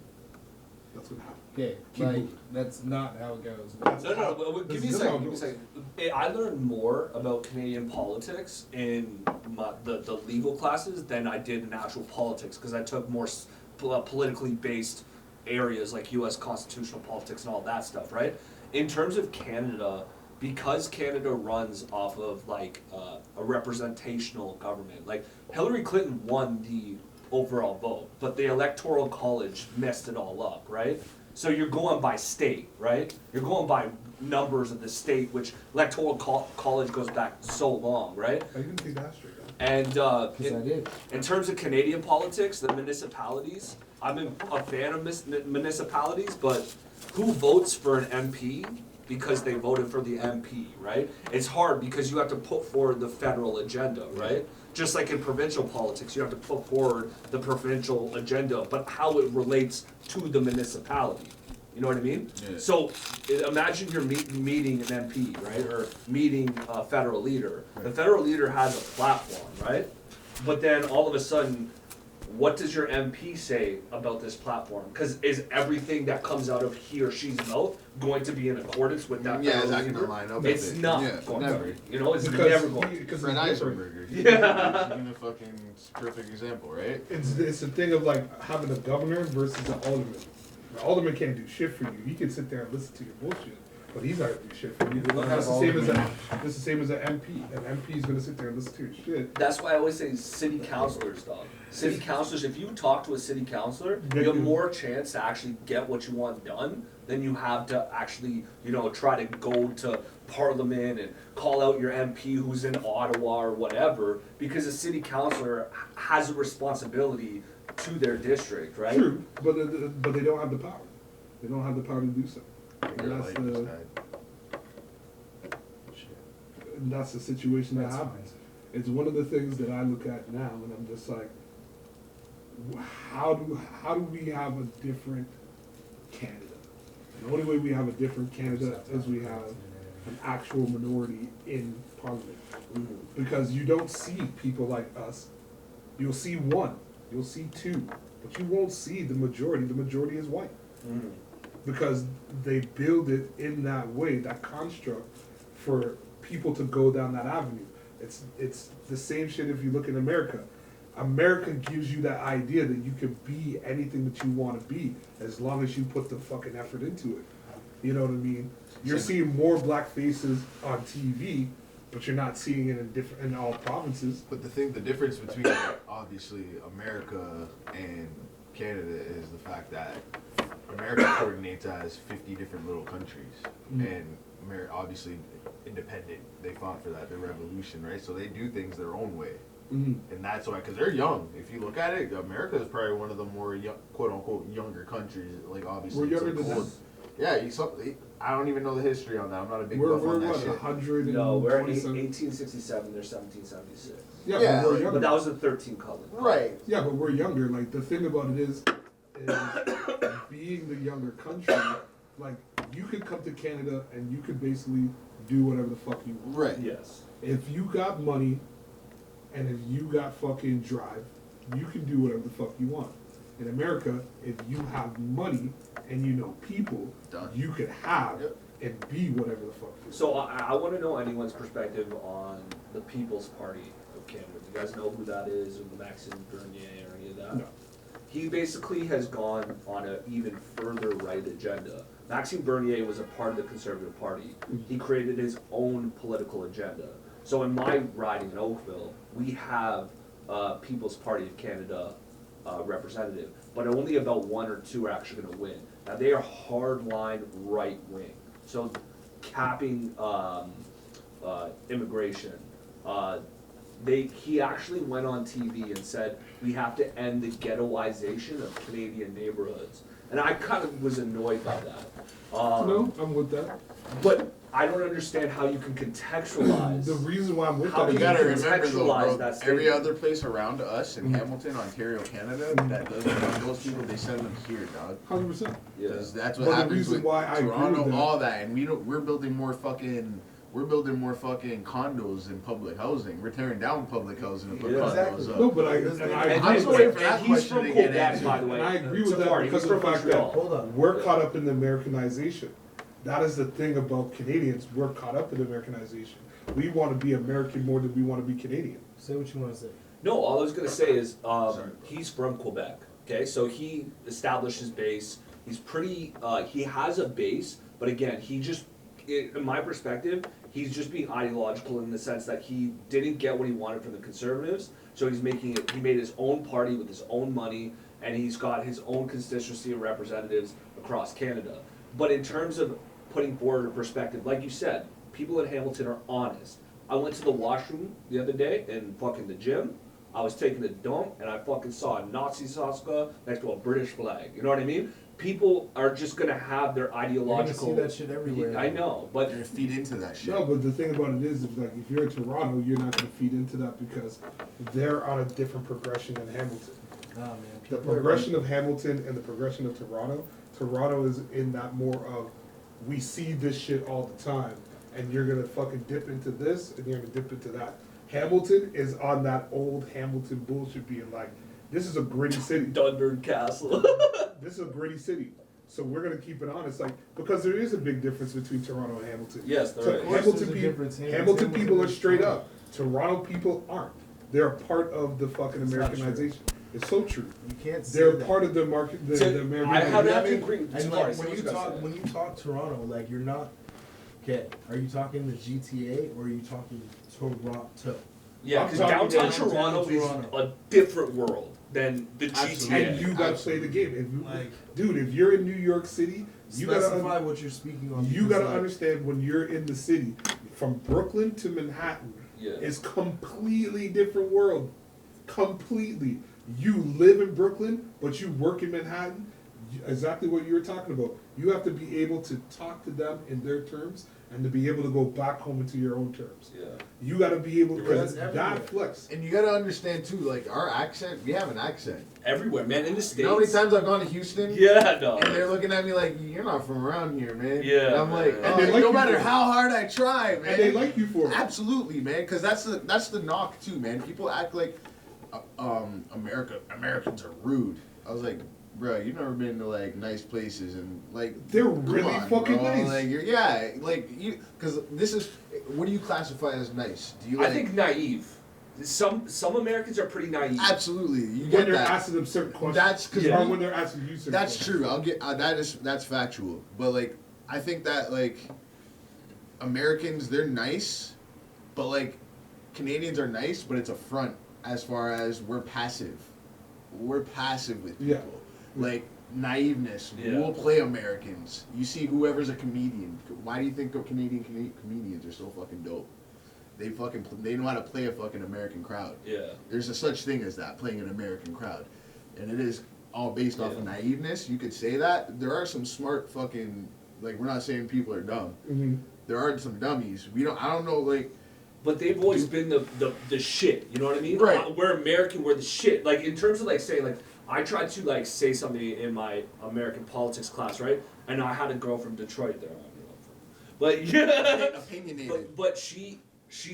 that's what happened." Okay, Keep like, moving. that's not how it goes. No, but give me a second. Give me a second. I learned more about Canadian politics in the legal classes than I did in actual politics, because I took more politically based areas like U.S. constitutional politics and all that stuff, right? In terms of Canada, because Canada runs off of like a representational government, like Hillary Clinton won the overall vote, but the Electoral College messed it all up, right? So you're going by state, right? You're going by numbers of the state, which Electoral College goes back so long, right? I didn't take that straight. And Because I did. in terms of Canadian politics, the municipalities, I'm a fan of municipalities, but who votes for an MP because they voted for the MP, right? It's hard because you have to put forward the federal agenda, right? Just like in provincial politics, you have to put forward the provincial agenda, but how it relates to the municipality. You know what I mean? Yeah. So imagine you're meeting an MP, right, or meeting a federal leader. The federal leader has a platform, right? But then all of a sudden, what does your MP say about this platform? Because is everything that comes out of he or she's mouth going to be in accordance with that? Yeah, federal it's not leader? gonna line up. It's with it. not Yeah, going never. to be. You know, it's Because never going. because Fred it's different. Eisenberger. Yeah. He's a fucking perfect example, right? It's a thing of like having a governor versus an alderman. The alderman can't do shit for you. He can sit there and listen to your bullshit. But he's not gonna do shit for you. That's the same as an MP. An MP is gonna sit there and listen to your shit. That's why I always say city councilors, dog. City councilors, if you talk to a city councilor, you have more chance to actually get what you want done than you have to actually, try to go to Parliament and call out your MP who's in Ottawa or whatever, because a city councilor has a responsibility to their district, right? True, but they don't have the power. They don't have the power to do so. And that's the situation that happens. It's one of the things that I look at now, and I'm just like, how do we have a different Canada? The only way we have a different Canada is we have an actual minority in Parliament. Mm-hmm. Because you don't see people like us. You'll see one, you'll see two, but you won't see the majority. The majority is white. Mm-hmm. Because they build it in that way, that construct, for people to go down that avenue. It's the same shit if you look in America. America gives you that idea that you can be anything that you want to be as long as you put the fucking effort into it. You know what I mean? You're seeing more black faces on TV, but you're not seeing it in all provinces. But the difference between obviously America and Canada is the fact that America coordinates as 50 different little countries, and obviously independent. They fought for that, the revolution, right? So they do things their own way. Mm-hmm. And that's why, because they're young. If you look at it, America is probably one of the more quote unquote younger countries. Like obviously, we're younger than that. Yeah, I don't even know the history on that. I'm not a big buff on that shit. 100. No, we're in 1867. They're 1776. Yeah, but we're younger. But that was the 13th colony. Right. Yeah, but we're younger. Like the thing about it is being the younger country. Like you could come to Canada and you could basically do whatever the fuck you want. Right. Yes. If you got money. And if you got fucking drive, you can do whatever the fuck you want. In America, if you have money and you know people, you can have and be whatever the fuck you want. So I want to know anyone's perspective on the People's Party of Canada. Do you guys know who that is, or Maxime Bernier or any of that? No. He basically has gone on an even further right agenda. Maxime Bernier was a part of the Conservative Party. He created his own political agenda. So in my riding in Oakville, we have People's Party of Canada representative, but only about 1 or 2 are actually going to win. Now they are hardline right wing, so capping immigration. He actually went on TV and said we have to end the ghettoization of Canadian neighborhoods, and I kind of was annoyed by that. No, I'm with that. But I don't understand how you can contextualize. The reason why I'm with How that you is gotta can remember though, contextualize bro, that every statement. other place around us in Hamilton, Ontario, Canada, that does those people, they send them here, dog. 100%. Yeah. Because that's what But the happens reason with why I agree Toronto, with that- all that, and we're building more fucking condos and public housing. We're tearing down public housing and putting Yeah. condos up. No, but I And agree he's with waiting that. for that he's question from to get Quebec, answered. by the way. And I agree with that Safari, because he's of the from fact that Montreal. we're caught up in the Americanization. That is the thing about Canadians. We're caught up in Americanization. We want to be American more than we want to be Canadian. Say what you want to say. No, all I was gonna say is he's from Quebec. Okay, so he established his base. He's pretty. He has a base, but again, in my perspective, he's just being ideological in the sense that he didn't get what he wanted from the Conservatives. So he's making it. He made his own party with his own money, and he's got his own constituency of representatives across Canada. But in terms of putting forward a perspective, like you said, people in Hamilton are honest. I went to the washroom the other day in fucking the gym. I was taking a dump and I fucking saw a Nazi swastika next to a British flag. You know what I mean? People are just gonna have their ideological. You're gonna see that shit everywhere. I know, but You're gonna feed into that shit. No, but the thing about it is, if you're in Toronto, you're not going to feed into that because they're on a different progression than Hamilton. Nah, man. The People are progression of Hamilton and the progression of Toronto is in that more of, we see this shit all the time, and you're gonna fucking dip into this, and you're gonna dip into that. Hamilton is on that old Hamilton bullshit, being like, this is a gritty city. Dundurn Castle. This is a gritty city. So we're gonna keep it honest, like, because there is a big difference between Toronto and Hamilton. Yes, there is. Hamilton people are straight up. Toronto people aren't. They're a part of the fucking It's not Americanization. It's so true. You can't say They're that. part of the market. The I American. have to I mean, agree. and Sorry, like say when what you gotta talk say. when you talk Toronto, like you're not Okay, are you talking the GTA or are you talking Toronto? Yeah, I'm because talking downtown downtown Toronto is Toronto. a different world than the GTA. And you gotta play the game. If you, Like, dude, if you're in New York City, you specify gotta what you're speaking on. you because, gotta like, understand when you're in the city, from Brooklyn to Manhattan, Yeah. is completely different world. Completely. You live in Brooklyn, but you work in Manhattan. Exactly what you were talking about. You have to be able to talk to them in their terms and to be able to go back home into your own terms. Yeah. You got to be able That's to everywhere. that flex. And you gotta understand too, like our accent, we have an accent. Everywhere, man. In the States. You know how many times I've gone to Houston? Yeah, no. And they're looking at me like, you're not from around here, man. Yeah, And I'm like, man. oh, And they like no you matter for it. how hard I try, man. And they like you for it. Absolutely, man. Because that's the knock too, man. People act like Americans are rude. I was like, bro, you've never been to like nice places and like They're come really on, fucking bro. nice. Like yeah, like you because this is what do you classify as nice? Do you like I think naive. Some Americans are pretty naive. absolutely you When get they're that. asking them certain questions. That's 'cause or we- when they're asking you certain That's questions. true. I'll get that's factual. But like I think that like Americans they're nice, but like Canadians are nice, but it's a front as far as we're passive. We're passive with people. Yeah. Like naiveness. Yeah. We'll play Americans. You see whoever's a comedian. Why do you think Canadian comedians are so fucking dope? They know how to play a fucking American crowd. Yeah. There's a such thing as that, playing an American crowd. And it is all based off of Yeah. naiveness. You could say that. There are some smart fucking, like, we're not saying people are dumb. Mhm. There are some dummies. I don't know, like, But they've always been the shit. You know what I mean? Right. We're American. We're the shit. Like in terms of like saying like I tried to like say something in my American politics class, right? And I had a girl from Detroit there. But yeah. opinionated. But she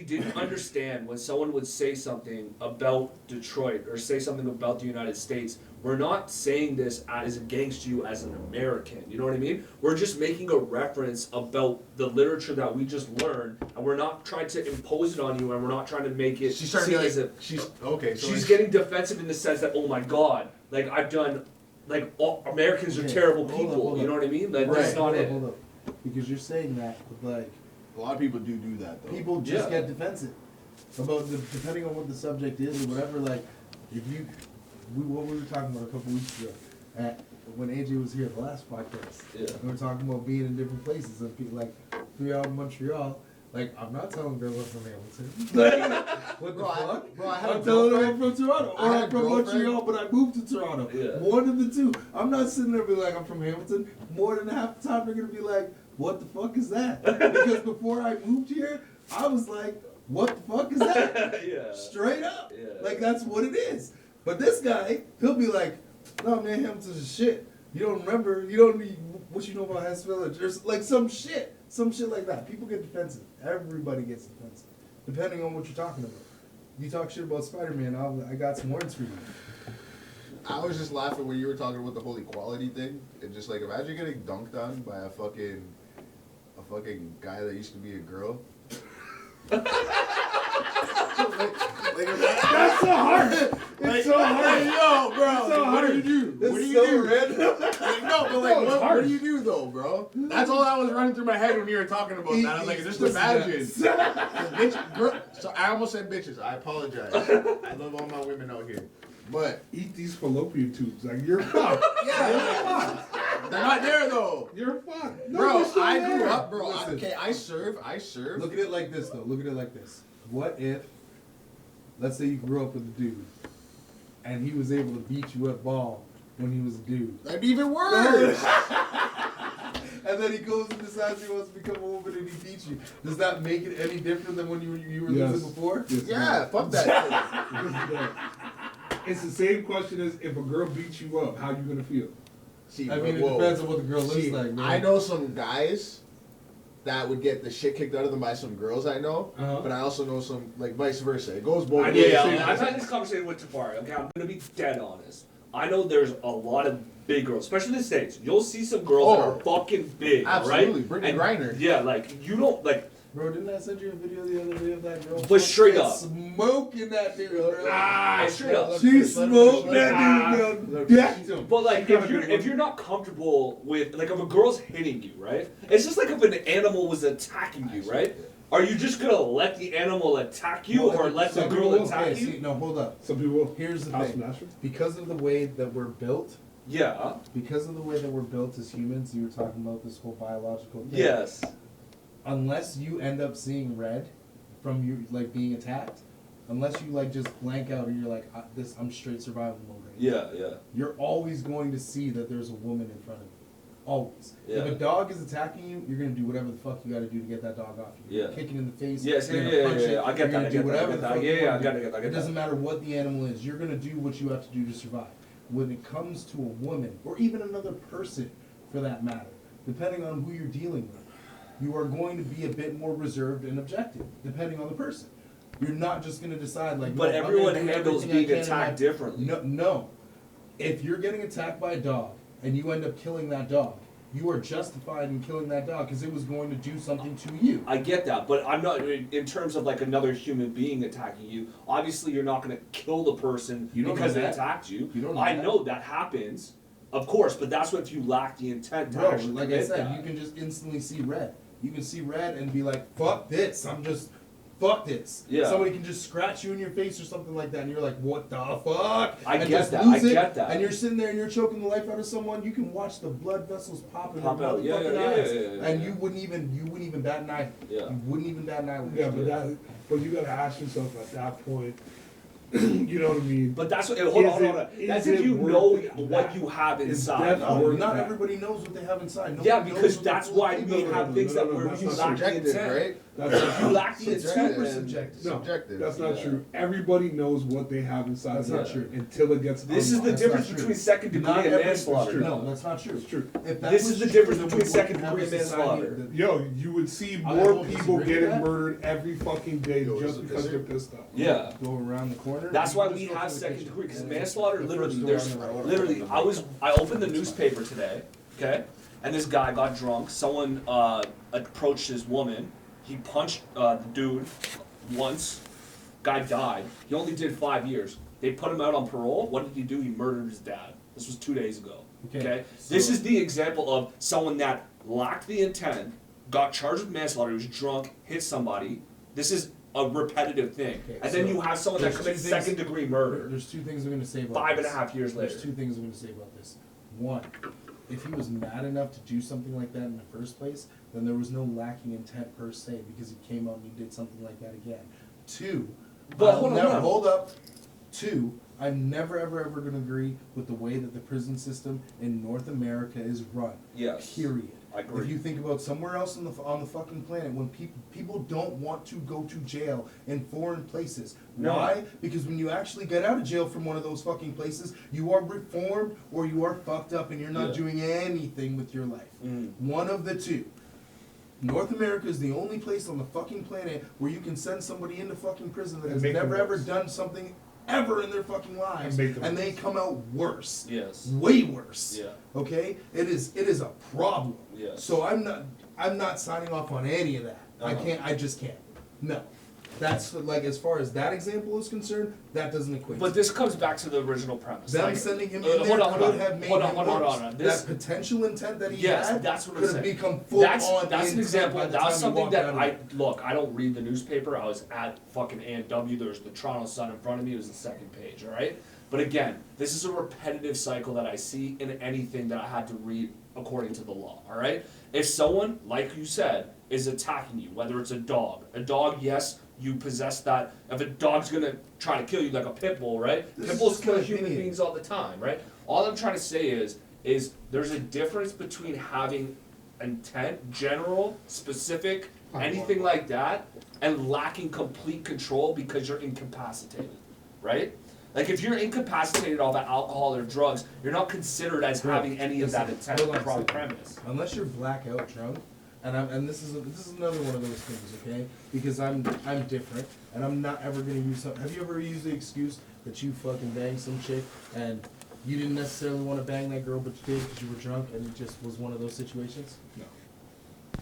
didn't understand when someone would say something about Detroit or say something about the United States. We're not saying this as against you as an American. You know what I mean? We're just making a reference about the literature that we just learned, and we're not trying to impose it on you, and we're not trying to make it. She's trying to be seem as like, if- she's, okay, so she's like, getting defensive in the sense that, oh my god, like I've done, like all Americans are Okay, terrible hold up, people. hold You know up. what I mean? Like, Right. that's not it. Hold up. Because you're saying that, but like, a lot of people do that, though. people just Yeah. get defensive about depending on what the subject is or whatever. Like, if you, what we were talking about a couple weeks ago, when AJ was here the last podcast, Yeah. we were talking about being in different places and people like 3 out in Montreal. Like, I'm not telling girls I'm from Hamilton. What the Bro, fuck? I had a I'm telling them I'm girlfriend. from Toronto. I Or had I'm a from girlfriend. Montreal, but I moved to Toronto. Yeah. One of the two. I'm not sitting there being like, I'm from Hamilton. More than half the time, they're going to be like, what the fuck is that? Because before I moved here, I was like, what the fuck is that? Yeah. Straight up. Yeah. Like, that's what it is. But this guy, he'll be like, no, man, Hamilton's shit. You don't remember, you don't need, what you know about Hess Village? Or like some shit like that. People get defensive. Everybody gets defensive, depending on what you're talking about. You talk shit about Spider-Man, I got some words for you. I was just laughing when you were talking about the whole equality thing. And just like, imagine getting dunked on by a fucking guy that used to be a girl. That's so hard. It's so hard. Yo, bro, It's so what do hard. you do? What do It's you so do? random. Like, no, but like, No, it's what hard. do you do though, bro? That's all that was running through my head when you were talking about that. I was like, just imagine. So I almost said bitches. I apologize. I love all my women out here. But Eat these fallopian tubes. Like, you're fucked. yeah, they're not there though. You're fucked. No, Bro, they're still I grew there. up, bro. Listen. Okay, I serve. Look at it like this, though. Look at it like this. What if, let's say you grew up with a dude, and he was able to beat you at ball when he was a dude. That'd be even worse. And then he goes and decides he wants to become a woman and he beats you. Does that make it any different than when you were Yes. losing before? Yes, Yeah, fuck that. It's the same question as if a girl beats you up, how you gonna feel? See, I mean, it whoa. depends on what the girl looks See, like, man. I know some guys that would get the shit kicked out of them by some girls I know, Uh-huh. but I also know some, like, vice versa. It goes both I ways. did Yeah, say I've that. had this conversation with Tafari. Okay, I'm gonna be dead honest. I know there's a lot of big girls, especially in the States. You'll see some girls that Oh. are fucking big, Absolutely, right? Brittany Griner. Yeah, like you don't like Bro, didn't I send you a video the other day of that girl? But straight up. Smoking that dude, bro. Straight up. She smoked that dude, bro. Decked him. But like, if you're not comfortable with, like, if a girl's hitting you, right? It's just like if an animal was attacking you, right? Are you just gonna let the animal attack you, or let the girl attack you? See, no, hold up. Some people. Here's the House thing. master. Because of the way that we're built, Yeah. because of the way that we're built as humans, you were talking about this whole biological thing. Yes. Unless you end up seeing red from you like being attacked, unless you like just blank out and you're like, I'm straight survival mode right now. Yeah. You're always going to see that there's a woman in front of you. Always. Yeah. If a dog is attacking you, you're gonna do whatever the fuck you gotta do to get that dog off you. Yeah. Kick it in the face. Yes, you're gonna punch it, I get you're that, gonna I do get that, I whatever get the that. fuck Yeah, you I wanna get do. it, I get It doesn't that. matter what the animal is. You're gonna do what you have to do to survive. When it comes to a woman, or even another person for that matter, depending on who you're dealing with, you are going to be a bit more reserved and objective, depending on the person. You're not just going to decide like. But no, I'm everyone gonna do handles everything I being can in attacked my- differently. No. If you're getting attacked by a dog and you end up killing that dog, you are justified in killing that dog because it was going to do something to you. I get that, but I'm not in terms of like another human being attacking you. Obviously, you're not going to kill the person You don't because know they that. attacked you. You don't know I that. know that happens, of course, but that's what if you lack the intent to Bro, actually like I commit said, that. you can just instantly see red. You can see red and be like, fuck this. Fuck this. Yeah. Somebody can just scratch you in your face or something like that, and you're like, what the fuck? I And get just that, lose I it, get that. And you're sitting there and you're choking the life out of someone. You can watch the blood vessels pop in their Pop out. Yeah, motherfucking yeah, eyes, yeah, and yeah. you wouldn't even bat an eye. Yeah. You wouldn't even bat an eye. Yeah, but you gotta ask yourself at that point. You know what I mean? But that's what. Hold on. That's is if you it know worth what that? you have Is inside. that No, worth not that? everybody knows what they have inside. Nobody Yeah, knows because what they're that's full why of. we have things that where that's you not lack the Subjective, intent. right? That's If you lack the Subjective. intent, Super then- subjective. No, Subjective. that's not Yeah. true. Everybody knows what they have inside. That's them not true. Until it gets. This is the unlocked. That's difference not between true. second degree Not and every- manslaughter. No, that's not true. It's true. If that This was is the true, difference then we between wouldn't second have a degree society manslaughter. that- Yo, you would see I more don't people disagree with getting that. murdered every fucking day Yo, just is because it- they're pissed off. Yeah. Go around the corner. That's you why can we just go have to the second kitchen. degree, because And manslaughter the literally, first door there's on the right. literally, I opened the newspaper today, okay, and this guy got drunk. Someone approached his woman. He punched the dude once. Guy died. He only did 5 years. They put him out on parole. What did he do? He murdered his dad. This was 2 days ago. Okay, this is the example of someone that lacked the intent, got charged with manslaughter. He was drunk, hit somebody. This is a repetitive thing. Okay, And then so you have someone that there's commits two things- second degree murder. There's two things I'm going to say about 5.5 years later. There's two things I'm going to say about this. One, if he was mad enough to do something like that in the first place, then there was no lacking intent per se because he came out and he did something like that again. Two, But I'll hold on, never- hold on. hold up. Two, I'm never ever going to agree with the way that the prison system in North America is run. Yes. Period. I agree. If you think about somewhere else on the fucking planet, when people don't want to go to jail in foreign places, No. why? Because when you actually get out of jail from one of those fucking places, you are reformed or you are fucked up and you're not Yeah. doing anything with your life. Mm. One of the two. North America is the only place on the fucking planet where you can send somebody into fucking prison that And has make them never ever worse. done something ever in their fucking lives, And make them and they worse. come out worse. Yes. Way worse. Yeah. Okay? It is a problem. Yes. So I'm not signing off on any of that. Uh-huh. I just can't. No. That's like, as far as that example is concerned, that doesn't equate. But to this comes back to the original premise. them Like, sending him uh, in there hold on, could hold on, have made hold on, him hold on, worse. hold on. This, That potential intent that he yes, had that's what I'm could have saying. become full That's on an intent example. by the That was time he something walked that out of I it. look. I don't read the newspaper. I was at fucking A&W. There's the Toronto Sun in front of me. It was the second page. All right. But again, this is a repetitive cycle that I see in anything that I had to read according to the law. All right. If someone, like you said, is attacking you, whether it's a dog, yes, you possess that. If a dog's gonna try to kill you like a pit bull, right? This Pit is bulls just kill my human opinion. beings all the time, right? All I'm trying to say is there's a difference between having intent, general, specific, anything like that, and lacking complete control because you're incapacitated, right? Like if you're incapacitated off of alcohol or drugs, you're not considered as Bro, having any of that listen, intent hold on a from second. premise. Unless you're blackout drunk, and this is another one of those things, okay? Because I'm different, and I'm not ever gonna use some. Have you ever used the excuse that you fucking banged some chick and you didn't necessarily want to bang that girl, but you did because you were drunk, and it just was one of those situations? No.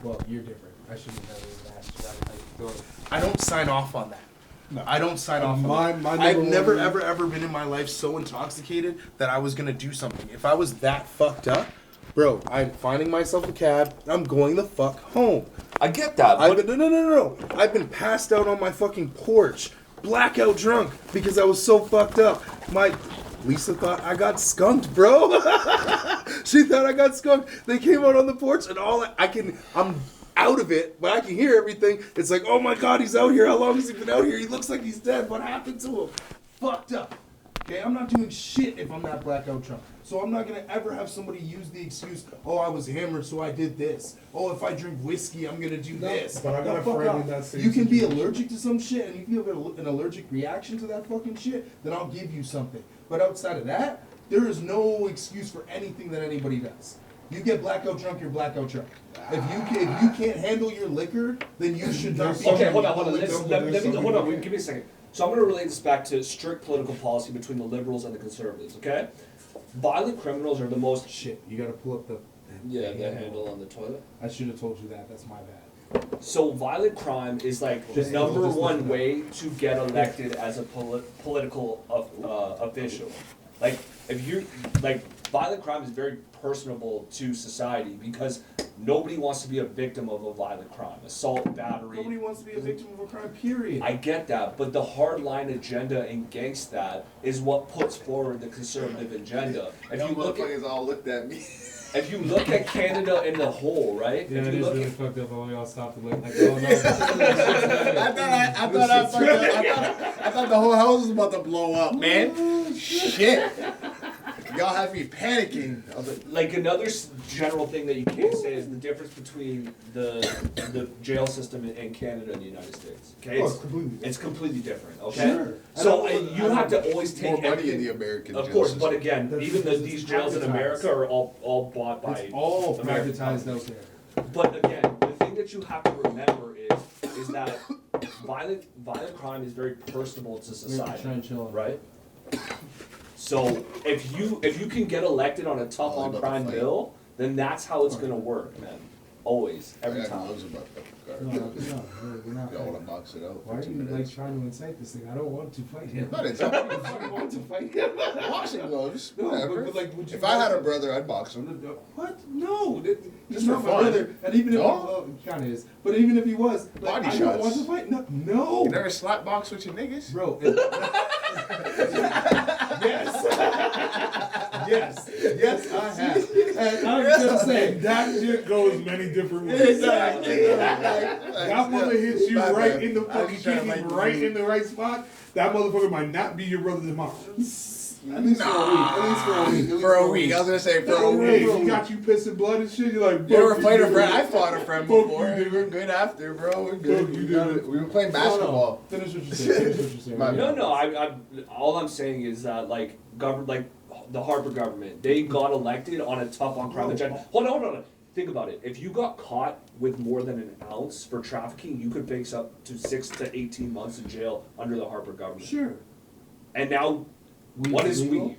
Well, you're different. I shouldn't have even asked you that. I don't sign off on that. No. I don't sign off on that. I've never, ever been in my life so intoxicated that I was gonna do something. If I was that fucked up, bro, I'm finding myself a cab. I'm going the fuck home. I get that. But No. I've been passed out on my fucking porch, blackout drunk, because I was so fucked up. Lisa thought I got skunked, bro. She thought I got skunked. They came out on the porch, and I'm out of it, but I can hear everything. It's like, oh my God, he's out here. How long has he been out here? He looks like he's dead. What happened to him? Fucked up. Okay, I'm not doing shit if I'm not blackout drunk. So I'm not gonna ever have somebody use the excuse, oh, I was hammered, so I did this. Oh, if I drink whiskey, I'm gonna do this. But I got a fuck friend off. in that same You can be situation. allergic to some shit, and if you have an allergic reaction to that fucking shit, then I'll give you something. But outside of that, there is no excuse for anything that anybody does. You get blackout drunk, you're blackout drunk. If you can't handle your liquor, then you should not be. okay, hold on. Hold on, Let me hold on. Give me a second. So I'm going to relate this back to strict political policy between the liberals and the conservatives. Okay, violent criminals are the most. Shit, you gotta pull up the handle on the toilet. I should have told you that. That's my bad. So violent crime is like the Just number just one look it up. way to get elected as a political official. Like if you violent crime is very personable to society because nobody wants to be a victim of a violent crime, assault, battery. Nobody wants to be a victim of a crime, period. I get that, but the hardline agenda against that is what puts forward the conservative agenda. If you look at all looked at me. if you look at Canada in the whole, right? Yeah, if it you is look really at, fucked up. We all stopped and looked like, oh no. I thought the whole house was about to blow up, man. Shit. Y'all have me panicking. like another general thing that you can't say is the difference between the jail system in Canada and the United States. Okay, Oh, it's completely it's completely different. Okay, Sure. so you have to always take More money in everything- the American Of jail course, system. but again, That's even because these it's jails in privatized. America are all bought by. It's all American privatized out companies. there. But again, the thing that you have to remember is that violent crime is very personable to We have to society, try and chill out. right? So if you can get elected on a tough All on about crime the fight. bill, then that's how it's gonna work, man. Always, every I got time. gloves about fucking No, card. we're not. Y'all wanna box it out Why for are 2 you minutes? like trying to incite this thing? I don't want to fight him. Not I exactly. don't want to fight him. Boxing gloves, No, whatever. but like, would you If I had a brother, I'd box him. What? No, he's Just not for my fun. brother. And even if No? he kind of is, but even if he was, like, Body I don't shots. want to fight. No. You never slap box with your niggas? Bro. Yes, I have. And I'm just saying. That shit goes many different ways. Exactly. That mother hits you My right bad. in the I was fucking trying to kidney, like right you. in the right spot. That motherfucker might not be your brother tomorrow. At least for a week. At least for a week. For a week. I was gonna say for a Hey, week. he got you pissing blood and shit. You're like, You ever fuck played a dude. friend? I fought a friend Fuck before. you, dude. We're good after, bro. We're good. Fuck you, We got dude. it. We were playing No, basketball. no. Finish what you're saying. Finish what you're saying. My No, I all I'm saying is that like the Harper government, they got elected on a tough on crime agenda. Hold on. Think about it. If you got caught with more than an ounce for trafficking, you could face up to 6 to 18 months in jail under the Harper government. Sure. And now, Weed's what is illegal? weed?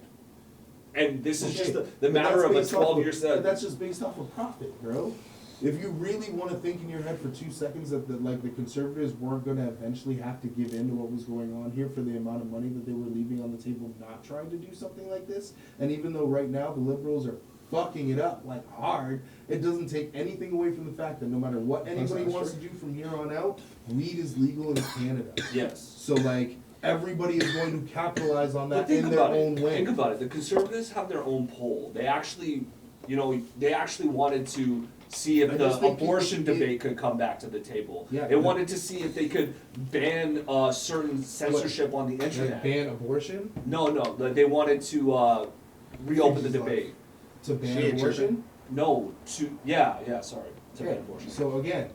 And this is just Okay, the but matter that's of a based off 12 years. But that's just based off of profit, bro. If you really want to think in your head for 2 seconds that the conservatives weren't going to eventually have to give in to what was going on here for the amount of money that they were leaving on the table, not trying to do something like this, and even though right now the liberals are fucking it up like hard, it doesn't take anything away from the fact that no matter what anybody not wants true. to do from here on out, weed is legal in Canada. Yes. So like everybody is going to capitalize on But that think in their about own it. way. Think about it. The conservatives have their own poll. They actually, they actually wanted to see if I the just think abortion people- debate could come back to the table. Yeah, They but- wanted to see if they could ban certain censorship on the Like internet. ban abortion, No, they wanted to reopen the debate. to ban She ain't abortion. No, sorry, to ban Okay, abortion. so again,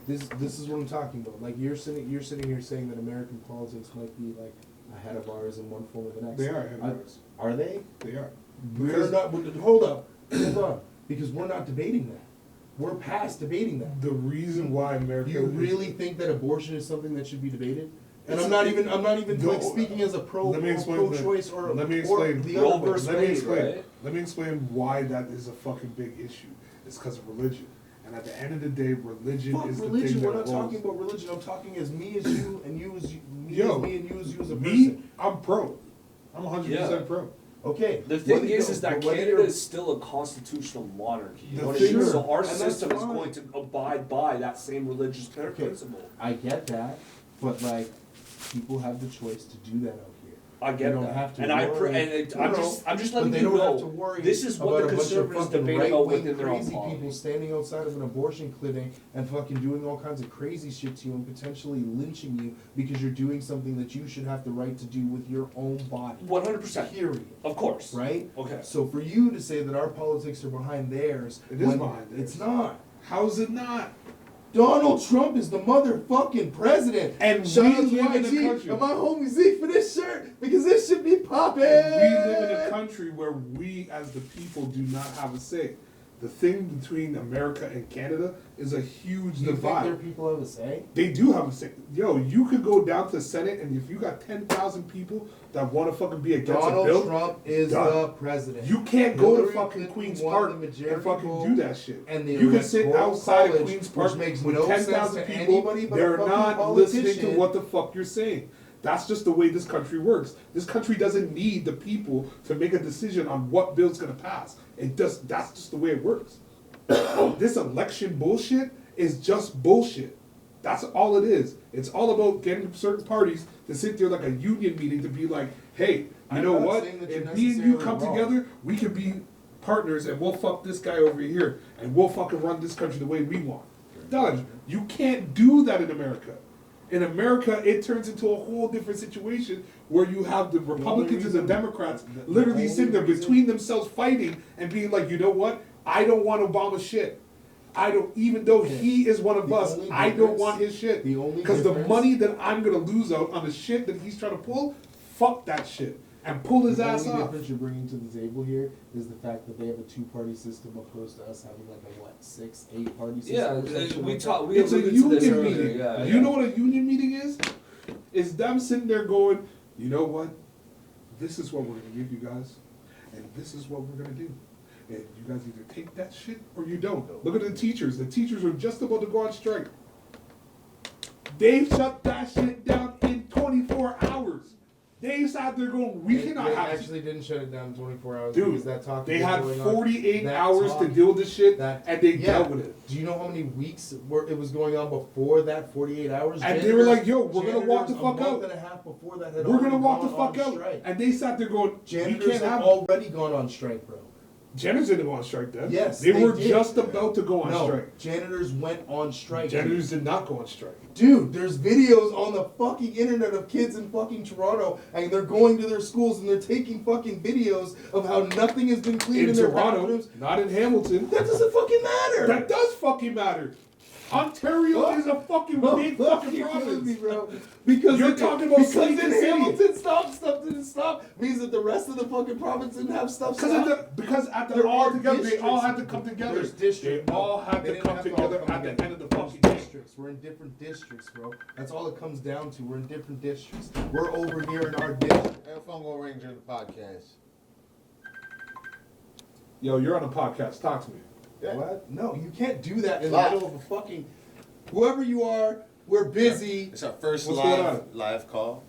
this is what I'm talking about. Like you're sitting here saying that American politics might be like ahead of ours in one form or the next. They are ahead of ours. Are they? They are. We're Because not. Hold on, because we're not debating that. We're past debating that. the reason why America Do you is- really think that abortion is something that should be debated? And I'm not even No, like speaking as a let me explain pro-choice or let me or explain. the Roe other way. versus Let me Wade, explain. right? Let me explain why that is a fucking big issue. It's because of religion. And at the end of the day, religion Fuck is the religion. thing We're that not rules. talking about religion. I'm talking as me as you and you as you. Me Yo, as me and you as you as a Me, person. I'm pro. I'm 100% pro. Okay. The thing whether is you're- that whether Canada you're- is still a constitutional monarchy. You The know what I mean? thing- So our and that's system is fine. going to abide by that same religious principle. I get that, but like, people have the choice to do that out here. I You get don't that, have to and worry. I'm No, just but letting they you don't have to know worry this is what about the a bunch of conservatives fucking debate about right-wing within their own crazy people party. standing outside of an abortion clinic and fucking doing all kinds of crazy shit to you and potentially lynching you because you're doing something that you should have the right to do with your own body. 100%. Period. Of course. Right? Okay. So for you to say that our politics are behind theirs, It is when behind theirs. it's not. How's it not? Donald Trump is the motherfucking president. And Shout we out to live in a YG country- and my homie Z for this shirt because this should be popping. And we live in a country where we, as the people, do not have a say. The thing between America and Canada is a huge Do you think divide. their people have a say? They do have a say. Yo, you could go down to the Senate, and if you got 10,000 people that want to fucking be against Donald a bill, Trump is done. the president. you can't go to Hillary fucking Clinton Queen's won Park the and majority fucking vote, do that shit. and the You can sit Electoral outside of College, Queen's which Park makes with no sense 10,000 to people. anybody but a They're fucking not listening to politician. what the fuck you're saying. That's just the way this country works. This country doesn't need the people to make a decision on what bill's gonna pass. That's just the way it works. This election bullshit is just bullshit. That's all it is. It's all about getting certain parties to sit there like a union meeting to be like, hey, you I'm know not what? saying that you're If me and you necessarily come wrong. together, we can be partners and we'll fuck this guy over here and we'll fucking run this country the way we want. Done. You can't do that in America. In America, it turns into a whole different situation where you have the Republicans and the reason- Democrats the literally only sitting there reason- between themselves fighting and being like, you know what? I don't want Obama's shit. I don't, even though he is one of The us, only I don't difference- want his shit. the only Because the difference- money that I'm gonna lose out on the shit that he's trying to pull, fuck that shit. And pull his ass The only off. difference you're bringing to the table here is the fact that they have a two-party system opposed to us having like a what, 6, 8-party system? Yeah, or something we like talk. that? We It's a alluded to this union earlier. meeting. Yeah, You yeah. know what a union meeting is? It's them sitting there going, you know what? This is what we're gonna give you guys, and this is what we're gonna do. And you guys either take that shit or you don't. Look at the teachers. The teachers are just about to go on strike. They shut that shit down in 24 hours. They sat there going, we cannot They have actually didn't shut it down in 24 hours Dude, because that talk They was had going on. 48 That hours to talk- deal with this shit, that- and they yeah. dealt with it. Do you know how many weeks it was going on before that 48 hours? And they were like, yo, we're gonna walk the Janitors fuck a out. month and a half before that had We're gonna already walk the gone fuck on out. strike. And they sat there going, we Janitors can't have have already gone on strike, bro. Janitors didn't go on strike then. Yes, They they were did. just about to go on No, strike. janitors went on strike. Janitors did not go on strike. Dude, there's videos on the fucking internet of kids in fucking Toronto, and they're going to their schools and they're taking fucking videos of how nothing has been cleaned In in their Toronto, bathrooms. not in Hamilton. That doesn't fucking matter. That does fucking matter. Ontario is a fucking big fucking You're killing me, province. bro. Because You're it- talking about because City to in city. Hamilton stuff didn't stop means that the rest of the fucking province didn't have stuff stopped. Because at the There all are together, they all districts. had to come together. There's districts. They all had They to didn't come have to all together come at the together. end of the There's fucking day. districts. We're in different districts, bro. That's all it comes down to. We're in different districts. We're over here in our district. Have fun going Ranger the podcast. Yo, you're on a podcast. Talk to me. Yeah. What? No, you can't do that in the Live. middle of a fucking. Whoever you are, we're busy. It's our first What's going on? live call.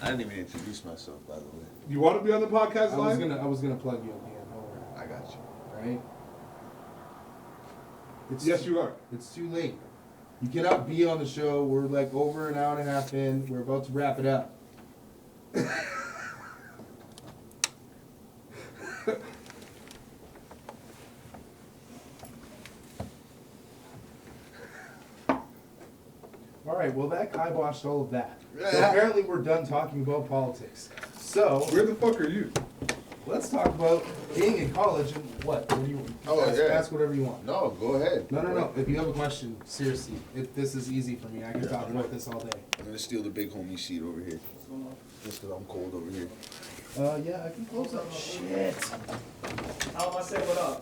I didn't even introduce myself, by the way. You want to be on the podcast I was live? gonna plug you up again. Don't worry. I got you. Right? It's Yes, you are. It's too late. You cannot be on the show. We're like over an hour and a half in. We're about to wrap it up. All right. Well, that kiboshed all of that. So apparently, we're done talking about politics. So Where the fuck are you? let's talk about being in college and what? What do you ask whatever you want. No, go ahead. No. If you have a question, seriously, this is easy for me. I can talk about this all day. I'm gonna steal the big homie seat over here. Just because I'm cold over here. Yeah, I can close up. Shit. How am I saying what up?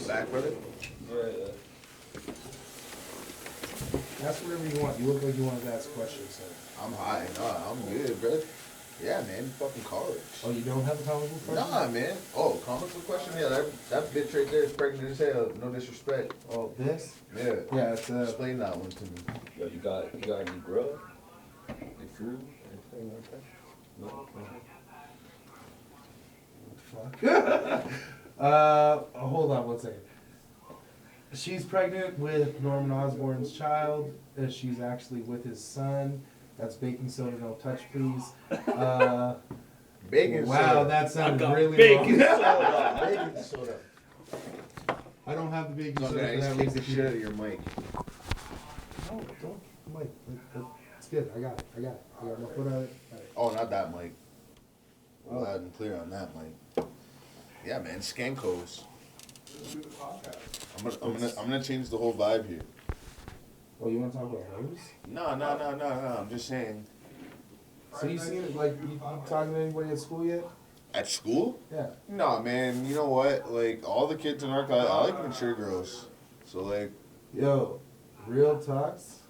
Back, brother? Ask whatever you want. You look like you wanted to ask questions. So. I'm high. Nah, I'm good, bro. Yeah, man, fucking college. Oh, you don't have a comic book question? Nah, man. Oh, comic book question? Yeah, that bitch right there is pregnant as hell. No disrespect. Oh, this? Yeah. Yeah, it's Explain that one to me. Yo, you got any grub? Any fruit? Anything like that? No. Hold on one second. She's pregnant with Norman Osborn's child. She's actually with his son. That's baking soda, no touch, please. Baking Wow, soda. that sounds really bacon wrong. soda. Baking soda. I don't have the baking So soda I for just that kick the reason. shit out of your mic. No, don't, Mike. It's good. I got it. I got my foot on it. All right. Oh, not that mic. Oh. Loud and clear on that mic. Yeah, man, Skankos. I'm gonna change the whole vibe here. Oh, you want to talk about hoes? No. I'm just saying. So you seen like you talking to anybody at school yet? At school? Yeah. Nah, man. You know what? Like all the kids in our class, I like mature girls. So like, Yo, real talks.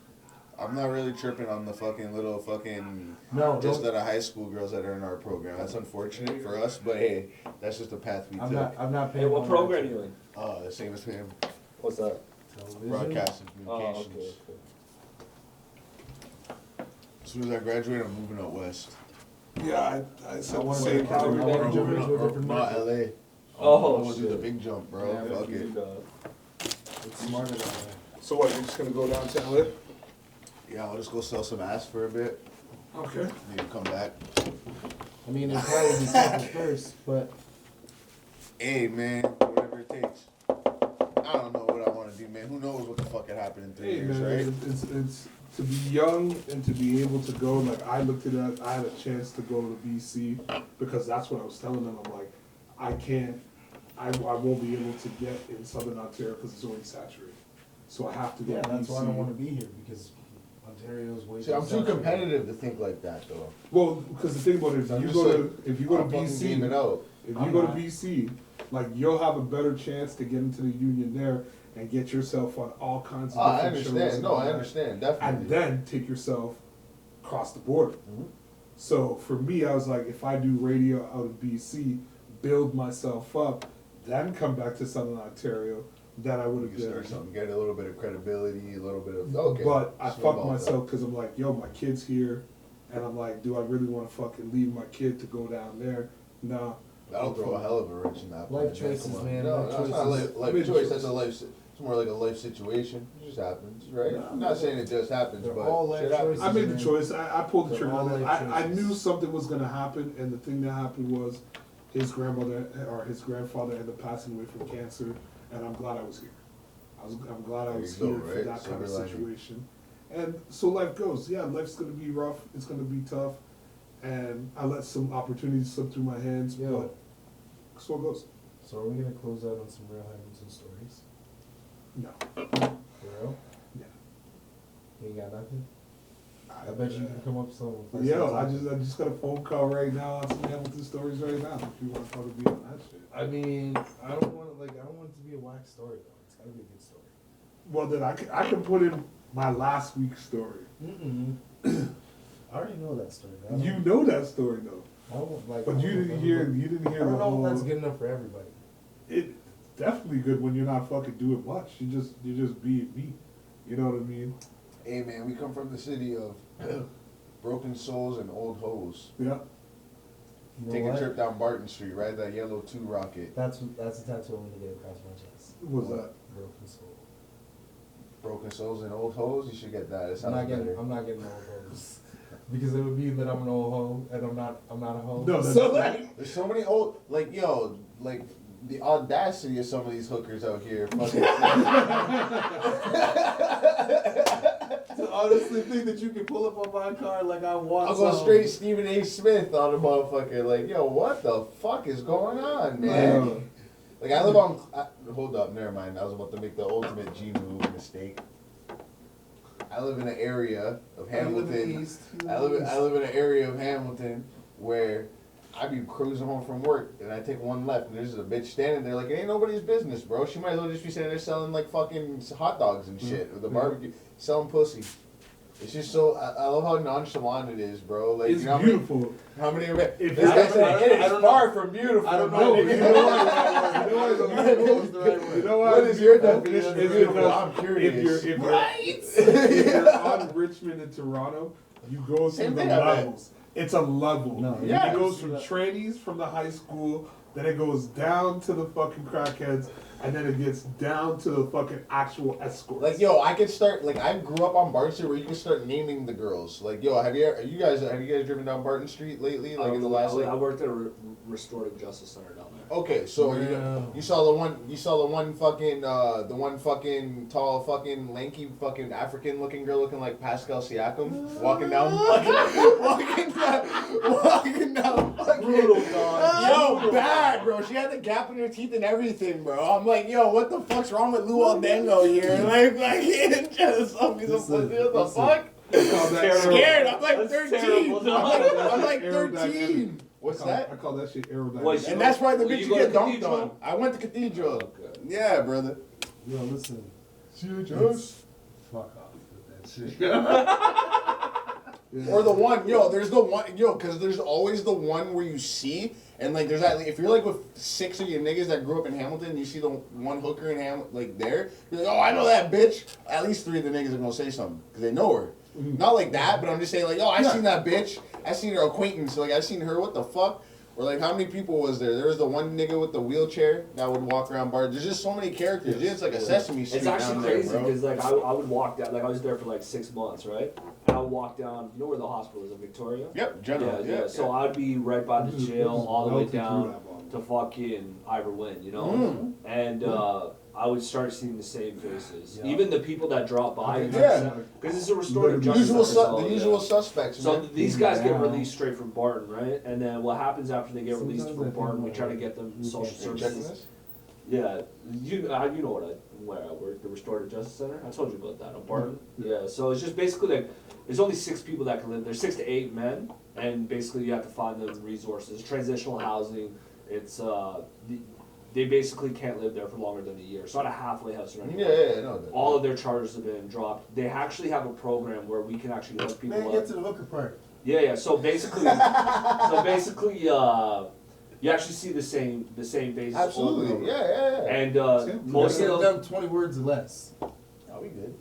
I'm not really tripping on the fucking little fucking No, just don't. out of high school girls that are in our program. That's unfortunate for us, but hey, that's just the path we I'm took. not paying. Hey, what no program attention. you in? The same as him. What's that? Television. Broadcast and Oh, communications. okay. As soon as I graduate, I'm moving out west. Yeah, I I said the want same to thing. jump into a different Not market. LA. Oh, I'm gonna do shit. the big jump, bro. Yeah, Fuck it. It's smarter than that. So what, you're just gonna go down to LA? Yeah, I'll just go sell some ass for a bit. Okay. Maybe come back. I mean, it'll probably be selfish first, but Hey, man, whatever it takes. I don't know what I want to do, man. Who knows what the fuck could happen in 3 Hey years, man, right? it's to be young and to be able to go. Like I looked at that, I had a chance to go to BC because that's what I was telling them. I'm like, I won't be able to get in Southern Ontario because it's already saturated. So I have to go yeah, to that's BC. why I don't want to be here because Ontario's way See, I'm too saturated. competitive to think like that, though. Well, because the thing about it is, I'm you just go like, to if you go to I'll fucking game it BC, out. if you I'm go to not. BC, like you'll have a better chance to get into the union there and get yourself on all kinds of Oh, I different shows. understand. and No, all I that. understand. Definitely. And then take yourself across the border. Mhm. So for me, I was like, if I do radio out of BC, build myself up, then come back to Southern Ontario, then I would You have can start been. something, get a little bit of credibility, a little bit of okay. But I snowball fucked myself because I'm like, yo, my kid's here, and I'm like, do I really want to fucking leave my kid to go down there? Nah. That'll throw a hell of a wrench in that. Life plan, choices, Come on. man, No, life no, it's not a choices. life Mid choice. choice. That's a life. It's more like a life situation. It just happens, right? Yeah. I'm not saying it just happens, They're but all life shit happens. choices. I made the choice. I pulled the They're trigger all on it. life I choices. knew something was going to happen, and the thing that happened was his grandmother or his grandfather ended up passing away from cancer, and I'm glad I was here. I'm glad I There was you go, here for right? that kind of Silver lining. situation. And so life goes. Yeah, life's going to be rough. It's going to be tough, and I let some opportunities slip through my hands, Yo. but so it goes. So are we gonna close out on some real Hamilton stories? No. For real? Yeah. You ain't got nothing? I bet you can come up with something. Yeah, I just got a phone call right now on some Hamilton stories right now. If you want to talk to me on that shit. I mean, I don't want it to be a whack story though. It's gotta be a good story. Well, then I can put in my last week's story. I already know that story. But I don't- You know that story though, I don't, like, but I you don't- didn't hear I the don't know whole. if that's good enough for everybody. It's definitely good when you're not fucking doing much. You're just being me. You know what I mean? Hey man, we come from the city of broken souls and old hoes. Yeah. You know Take a what? trip down Barton Street, ride that yellow 2 rocket. That's a tattoo I'm gonna get across my chest. What's that? Broken soul. Broken souls and old hoes. You should get that. It I'm sounds not getting. better. I'm not getting old hoes. Because it would mean that I'm an old hoe and I'm not a hoe. No, that's- so like, There's so many old, like yo, like the audacity of some of these hookers out here. Fucking to honestly think that you can pull up on my car like I want. I'll go some. straight Stephen A. Smith on a motherfucker. Like, yo, what the fuck is going on, man? Yeah. Like, I live on. Hold up, never mind. I was about to make the ultimate G move mistake. I live in an area of I live in the Hamilton. East. I live in an area of Hamilton where I be cruising home from work and I take one left and there's a bitch standing there like it ain't nobody's business, bro. She might as well just be standing there selling like fucking hot dogs and shit with a barbecue, selling pussy. It's just so I love how nonchalant it is, bro. Like It's you know beautiful. how many If this it's- guy said, it I is don't far from beautiful. I don't No, know. you know what? You know what? What is your definition It's of beautiful? because I'm curious. if you're on Richmond and Toronto, you go Same through the thing, I bet. levels. It's a level. No, yeah. It goes from trainees from the high school, then it goes down to the fucking crackheads, and then it gets down to the fucking actual escorts. Like yo, I could start like I grew up on Barton Street where you can start naming the girls. Like yo, have you guys driven down Barton Street lately? Like in the last I worked at a restorative justice center down there. Okay, so Wow. you saw the one fucking tall fucking lanky fucking African looking girl looking like Pascal Siakam walking down fucking Brutal, dog. Yo, bad, bro. She had the gap in her teeth and everything, bro. I'm like, yo, what the fuck's wrong with Luol Dengo here? Like, just what the fuck? Scared. I'm like That's 13. terrible, I'm like Aerodynamic. 13. What's that? I call that shit aerodynamic. What, And that's why the Will bitch you you go get to dunked Cathedral? on. I went to Cathedral. Okay. Yeah, brother. Yo, listen. CHS. Fuck off with that shit. Or the one, yo, there's the one, yo, because there's always the one where you see, and like there's that, if you're like with 6 of your niggas that grew up in Hamilton, and you see the one hooker in Hamilton, like there, you're like, oh, I know that bitch. At least 3 of the niggas are gonna say something, because they know her. Not like that, but I'm just saying, like, oh, I seen that bitch. I seen her acquaintance, like, I seen her, what the fuck? Or like, how many people was there? There was the one nigga with the wheelchair that would walk around bars. There's just so many characters. It's like a Sesame Street It's actually down there, crazy bro. because like I would walk down, like I was there for like 6 months, right? And I would walk down. You know where the hospital is in Victoria? Yep, general. Yeah. So I'd be right by the jail, all the way down that to fucking Ivor Wynn, you know. Mm. And I would start seeing the same faces, Yeah. even the people that drop by. Yeah. Because it's a restorative The justice center, The so, usual yeah. suspects, So man. these guys get Yeah. released straight from Barton, right? And then what happens after they get released Sometimes from I think Barton, we about try to it. get them You social can't You checking services. this? Yeah, you know where I work, the Restorative Justice Center. I told you about that, on Barton. Yeah, so it's just basically like, there's only 6 people that can live there, 6 to 8 men, and basically you have to find them resources, transitional housing. It's they basically can't live there for longer than a year. It's not a halfway house or anything. Yeah, no. All of their charges have been dropped. They actually have a program where we can actually let people Man, up. get to the hooker part. Yeah. So basically, you actually see the same faces. over and Absolutely. over. Yeah. And most Get of it them. done 20 words or less. Are we good?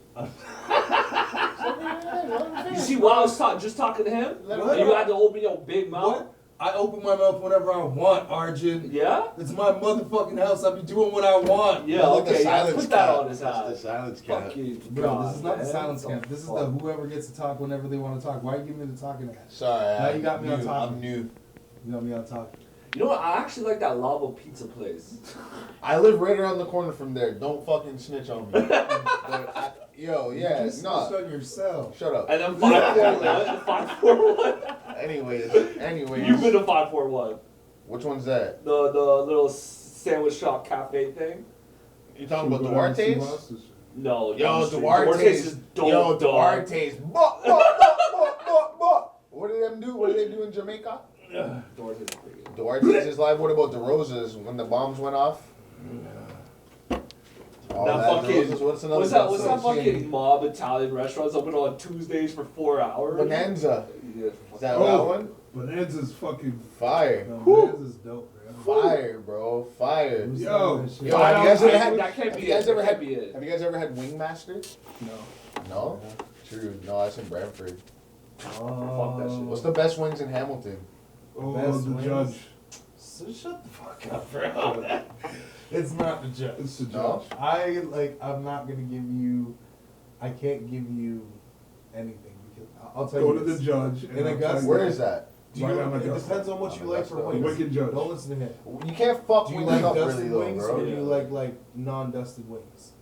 You see, while I was just talking to him, What? and you had to open your big mouth. What? I open my mouth whenever I want, Arjun. Yeah. It's my motherfucking house. I be doing what I want. Yeah. Look, the Okay. Yeah, silence put that cap. on his That's hat. the silence cap. Fuck you, Bro, God, this is not the man. silence What camp. This is fuck? the whoever gets to talk whenever they want to talk. Why you give me the talking at? Sorry, Now you got me on new. top. I'm new. You got me on talking. You know what? I actually like that lava pizza place. I live right around the corner from there. Don't fucking snitch on me. Yo, yeah, You just nah. snitched on yourself. Shut up. And then 541. 541. Anyways. You've been to 541. Which one's that? The little sandwich shop cafe thing. You talking about Duarte's? No. Yo, down the street. Duarte's. is dope, Yo, dog. Duarte's. What did them do? What did they do in Jamaica? Duarte's is pretty good. Duarte's is live. What about the Roses when the bombs went off? Oh, That that fucking- Roses. What's another? What's that fucking mob Italian restaurants open on Tuesdays for 4 hours? Bonanza? Yeah. Is that Oh. that one? Bonanza's fucking Fire. No, this is dope, bro. Fire, bro. Fire. Who's Yo. selling that shit? Yo, have you guys ever had? That can't Have be you guys it. ever That had? can't be it. Have you guys ever had Wingmaster? No. No. True. No, that's in Brantford. Fuck that shit. What's the best wings in Hamilton? oh, Best the wings. judge. So shut the fuck up, bro. It's not the judge. It's the judge. No? I'm not gonna give you. I can't give you anything because I'll tell Go you. to the this. judge. In And I'll Augusta. tell you Where that. is that? Do you, Right on it Augusta. depends on what you like for Augusta. wings. Wicked judge. Don't listen to him. You can't fuck Do you wings like up dusted really though, wings bro. or do you Yeah. like non-dusted wings?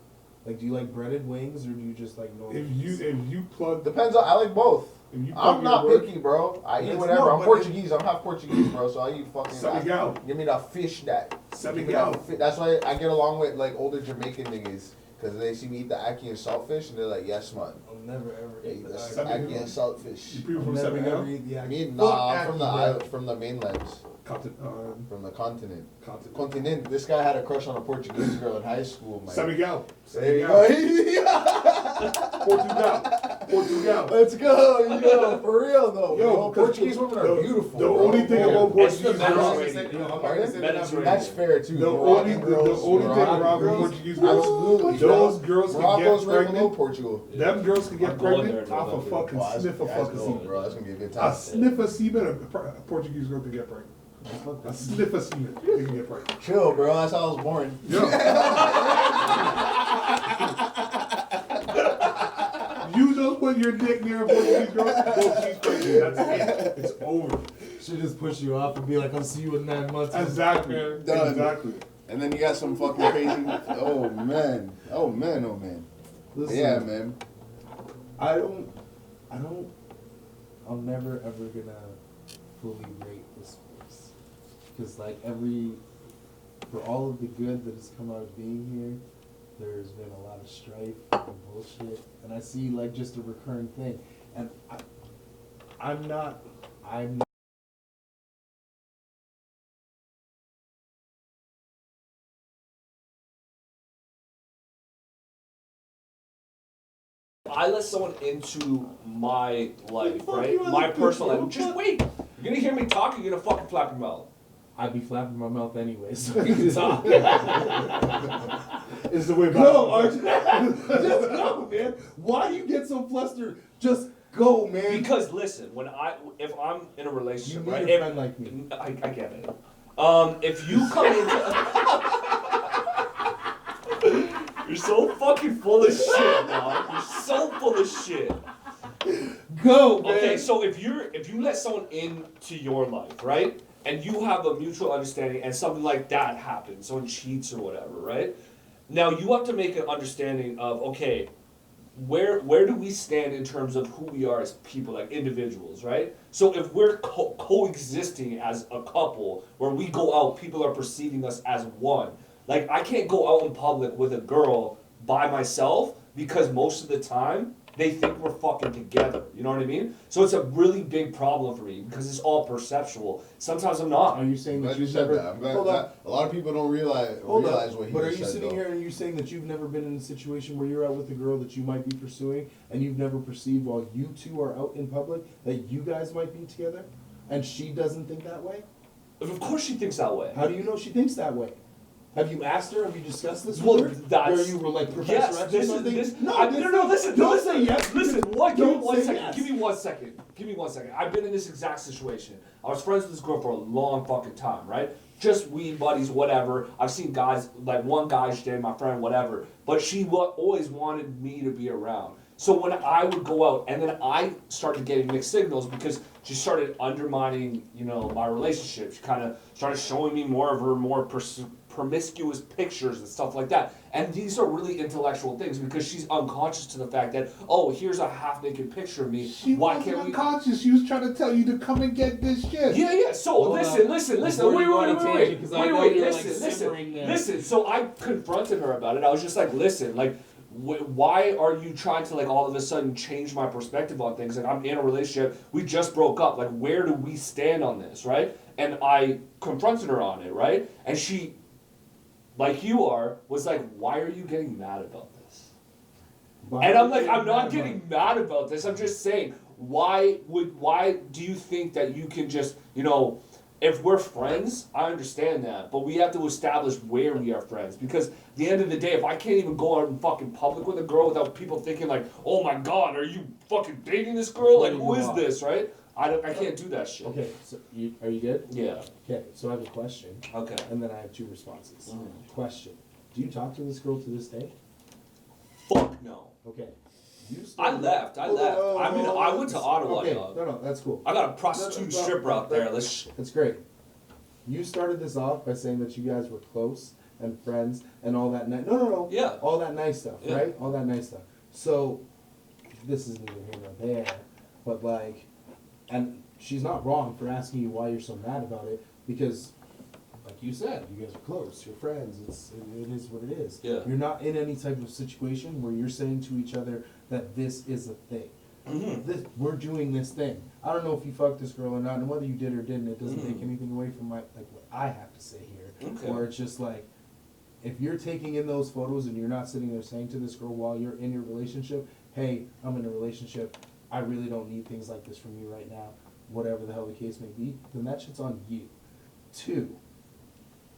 Like, do you like breaded wings or do you just like normal? If wings? you plug, Depends on. I like both. if you plug I'm your not work- picky, bro. I eat It's whatever. no, I'm but Portuguese. I'm half Portuguese, bro. So I eat fucking. Senegal. Give me the fish that. Give me Senegal. that fi- That's why I get along with like older Jamaican niggas because they see me eat the ackee and saltfish and they're like, yes, man. I'll never ever Yeah, eat that's that. Senegal. ackee and saltfish. You people I'll from never Senegal? ever eat the I mean, Fuck nah, I'm from the ackee, island, bro. from the mainlands, from the continent. Continent. This guy had a crush on a Portuguese girl in high school, man. Senegal. There you Senegal. go. Portugal. Portugal. Let's go, yo, for real though. Yo, Bro, Portuguese women are beautiful. The bro. only thing about It's the Portuguese girls, Mediterranean. That's fair too. the Moroccan only girls, thing Moroccan about girls, Portuguese girls, absolutely. those girls can Morocco's get right below pregnant. Portugal. Them girls can get I'm going pregnant there, off a November. fucking Oh, sniff of fucking cool, semen. bro. That's gonna be a good A time. sniff of semen, a Portuguese girl can get pregnant. A sniff of semen, they can get pregnant. Chill, bro. That's how I was born. Yo. You just put your dick near a Portuguese girl, boom, she's pregnant. That's it. It's over. Should just push you off and be like, I'll see you in 9 months. Exactly. Done. Exactly. And then you got some fucking crazy. Oh man. Oh man. Oh man. Listen, Yeah, man. I'm never ever gonna fully rate this place. Because like for all of the good that has come out of being here, there's been a lot of strife and bullshit. And I see like just a recurring thing. And I'm not I let someone into my life, Fuck right? you, I My like personal this, life. bro. Just wait. You're gonna hear me talk. You're gonna fucking flap your mouth. I'd be flapping my mouth anyway, so you can talk. It's the way back. Go, Archie. Just go, man. Why do you get so flustered? Just go, man. Because listen, if I'm in a You relationship, need right? a friend like me. I get it. If you come into You're so fucking full of shit, dog. You're so full of shit. Go, man. Okay, so if you let someone into your life, right? And you have a mutual understanding and something like that happens, someone cheats or whatever, right? Now you have to make an understanding of, okay, where do we stand in terms of who we are as people, like individuals, right? So if we're coexisting as a couple, where we go out, people are perceiving us as one. Like, I can't go out in public with a girl by myself because most of the time they think we're fucking together. You know what I mean? So it's a really big problem for me because it's all perceptual. Sometimes I'm not. Are you saying I'm that glad you you've said never? that. I'm glad Hold on. that a lot of people don't realize Hold what on. he But are just you said, sitting though. here and are you saying that you've never been in a situation where you're out with a girl that you might be pursuing and you've never perceived while you two are out in public that you guys might be together, and she doesn't think that way? Of course she thinks that way. How do you know she thinks that way? Have you asked her? Have you discussed this Well, with her? that's- Where you were like Professor Yes, X or this is something? this. No, Listen. Don't listen, say yes. Listen, what? Give me Don't one say second. yes. Give me 1 second. Give me 1 second. I've been in this exact situation. I was friends with this girl for a long fucking time, right? Just weed buddies, whatever. I've seen guys, like one guy, she dated my friend, whatever. But she always wanted me to be around. So when I would go out, and then I started getting mixed signals because she started undermining, my relationship. She kind of started showing me more of her more promiscuous pictures and stuff like that. And these are really intellectual things because she's unconscious to the fact that, oh, here's a half-naked picture of me. She Why wasn't can't we? unconscious. She was trying to tell you to come and get this shit. Yeah. So Hold listen. on. Listen. Before you go on a tangent, 'cause I know you're, like, Listen. simmering there. Listen. So I confronted her about it. I was just like, listen, like, why are you trying to, like, all of a sudden change my perspective on things? Like, I'm in a relationship. We just broke up. Like, where do we stand on this, right? And I confronted her on it, right? And she, like you are, was like, why are you getting mad about this? And I'm like, I'm not getting mad about this. I'm just saying, why do you think that you can just, if we're friends, I understand that, but we have to establish where we are friends. Because at the end of the day, if I can't even go out in fucking public with a girl without people thinking like, oh my god, are you fucking dating this girl? Like, who is this, right? I can't do that shit. Okay, so are you good? Yeah. Okay, so I have a question, Okay. and then I have two responses. Mhm. Question: do you talk to this girl to this day? Fuck no. Okay. I left. I went to Ottawa, Okay, dog. no, that's cool. I got a prostitute stripper out there. That's great. You started this off by saying that you guys were close and friends and all that. No. Yeah. All that nice stuff, Yeah. right? All that nice stuff. So, this is neither here nor there, but like, and she's not wrong for asking you why you're so mad about it because, like you said, you guys are close, you're friends. It is what it is. Yeah. You're not in any type of situation where you're saying to each other that this is a thing. Mm-hmm. We're doing this thing. I don't know if you fucked this girl or not, and whether you did or didn't, it doesn't take anything away from what I have to say here. Okay. Where it's just like, if you're taking in those photos and you're not sitting there saying to this girl while you're in your relationship, hey, I'm in a relationship, I really don't need things like this from you right now, whatever the hell the case may be, then that shit's on you. 2,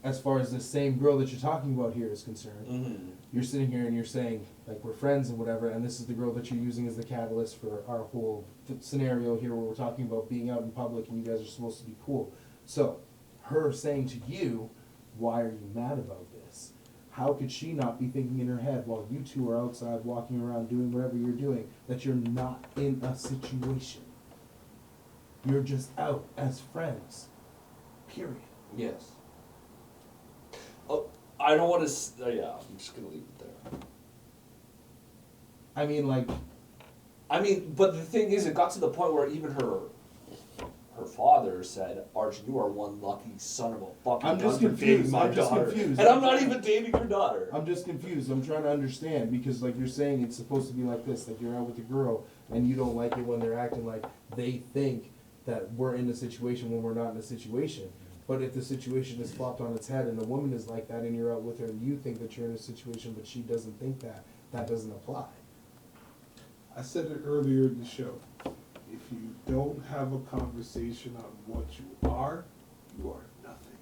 as far as the same girl that you're talking about here is concerned, you're sitting here and you're saying, like, we're friends and whatever, and this is the girl that you're using as the catalyst for our whole scenario here where we're talking about being out in public and you guys are supposed to be cool. So, her saying to you, why are you mad about this? How could she not be thinking in her head while you two are outside walking around doing whatever you're doing that you're not in a situation? You're just out as friends. Period. Yes. Oh, I don't want to. Yeah, I'm just gonna leave it there. I mean, like, but the thing is, it got to the point where even her father said, "Arch, you are one lucky son of a fucking I'm just gun for dating confused. my I'm just daughter, confused. and I'm not even dating your daughter." I'm just confused. I'm trying to understand because, like, you're saying it's supposed to be like this, like you're out with a girl and you don't like it when they're acting like they think that we're in a situation when we're not in a situation. But if the situation is flopped on its head and the woman is like that and you're out with her and you think that you're in a situation but she doesn't think that, that doesn't apply. I said it earlier in the show. If you don't have a conversation on what you are nothing.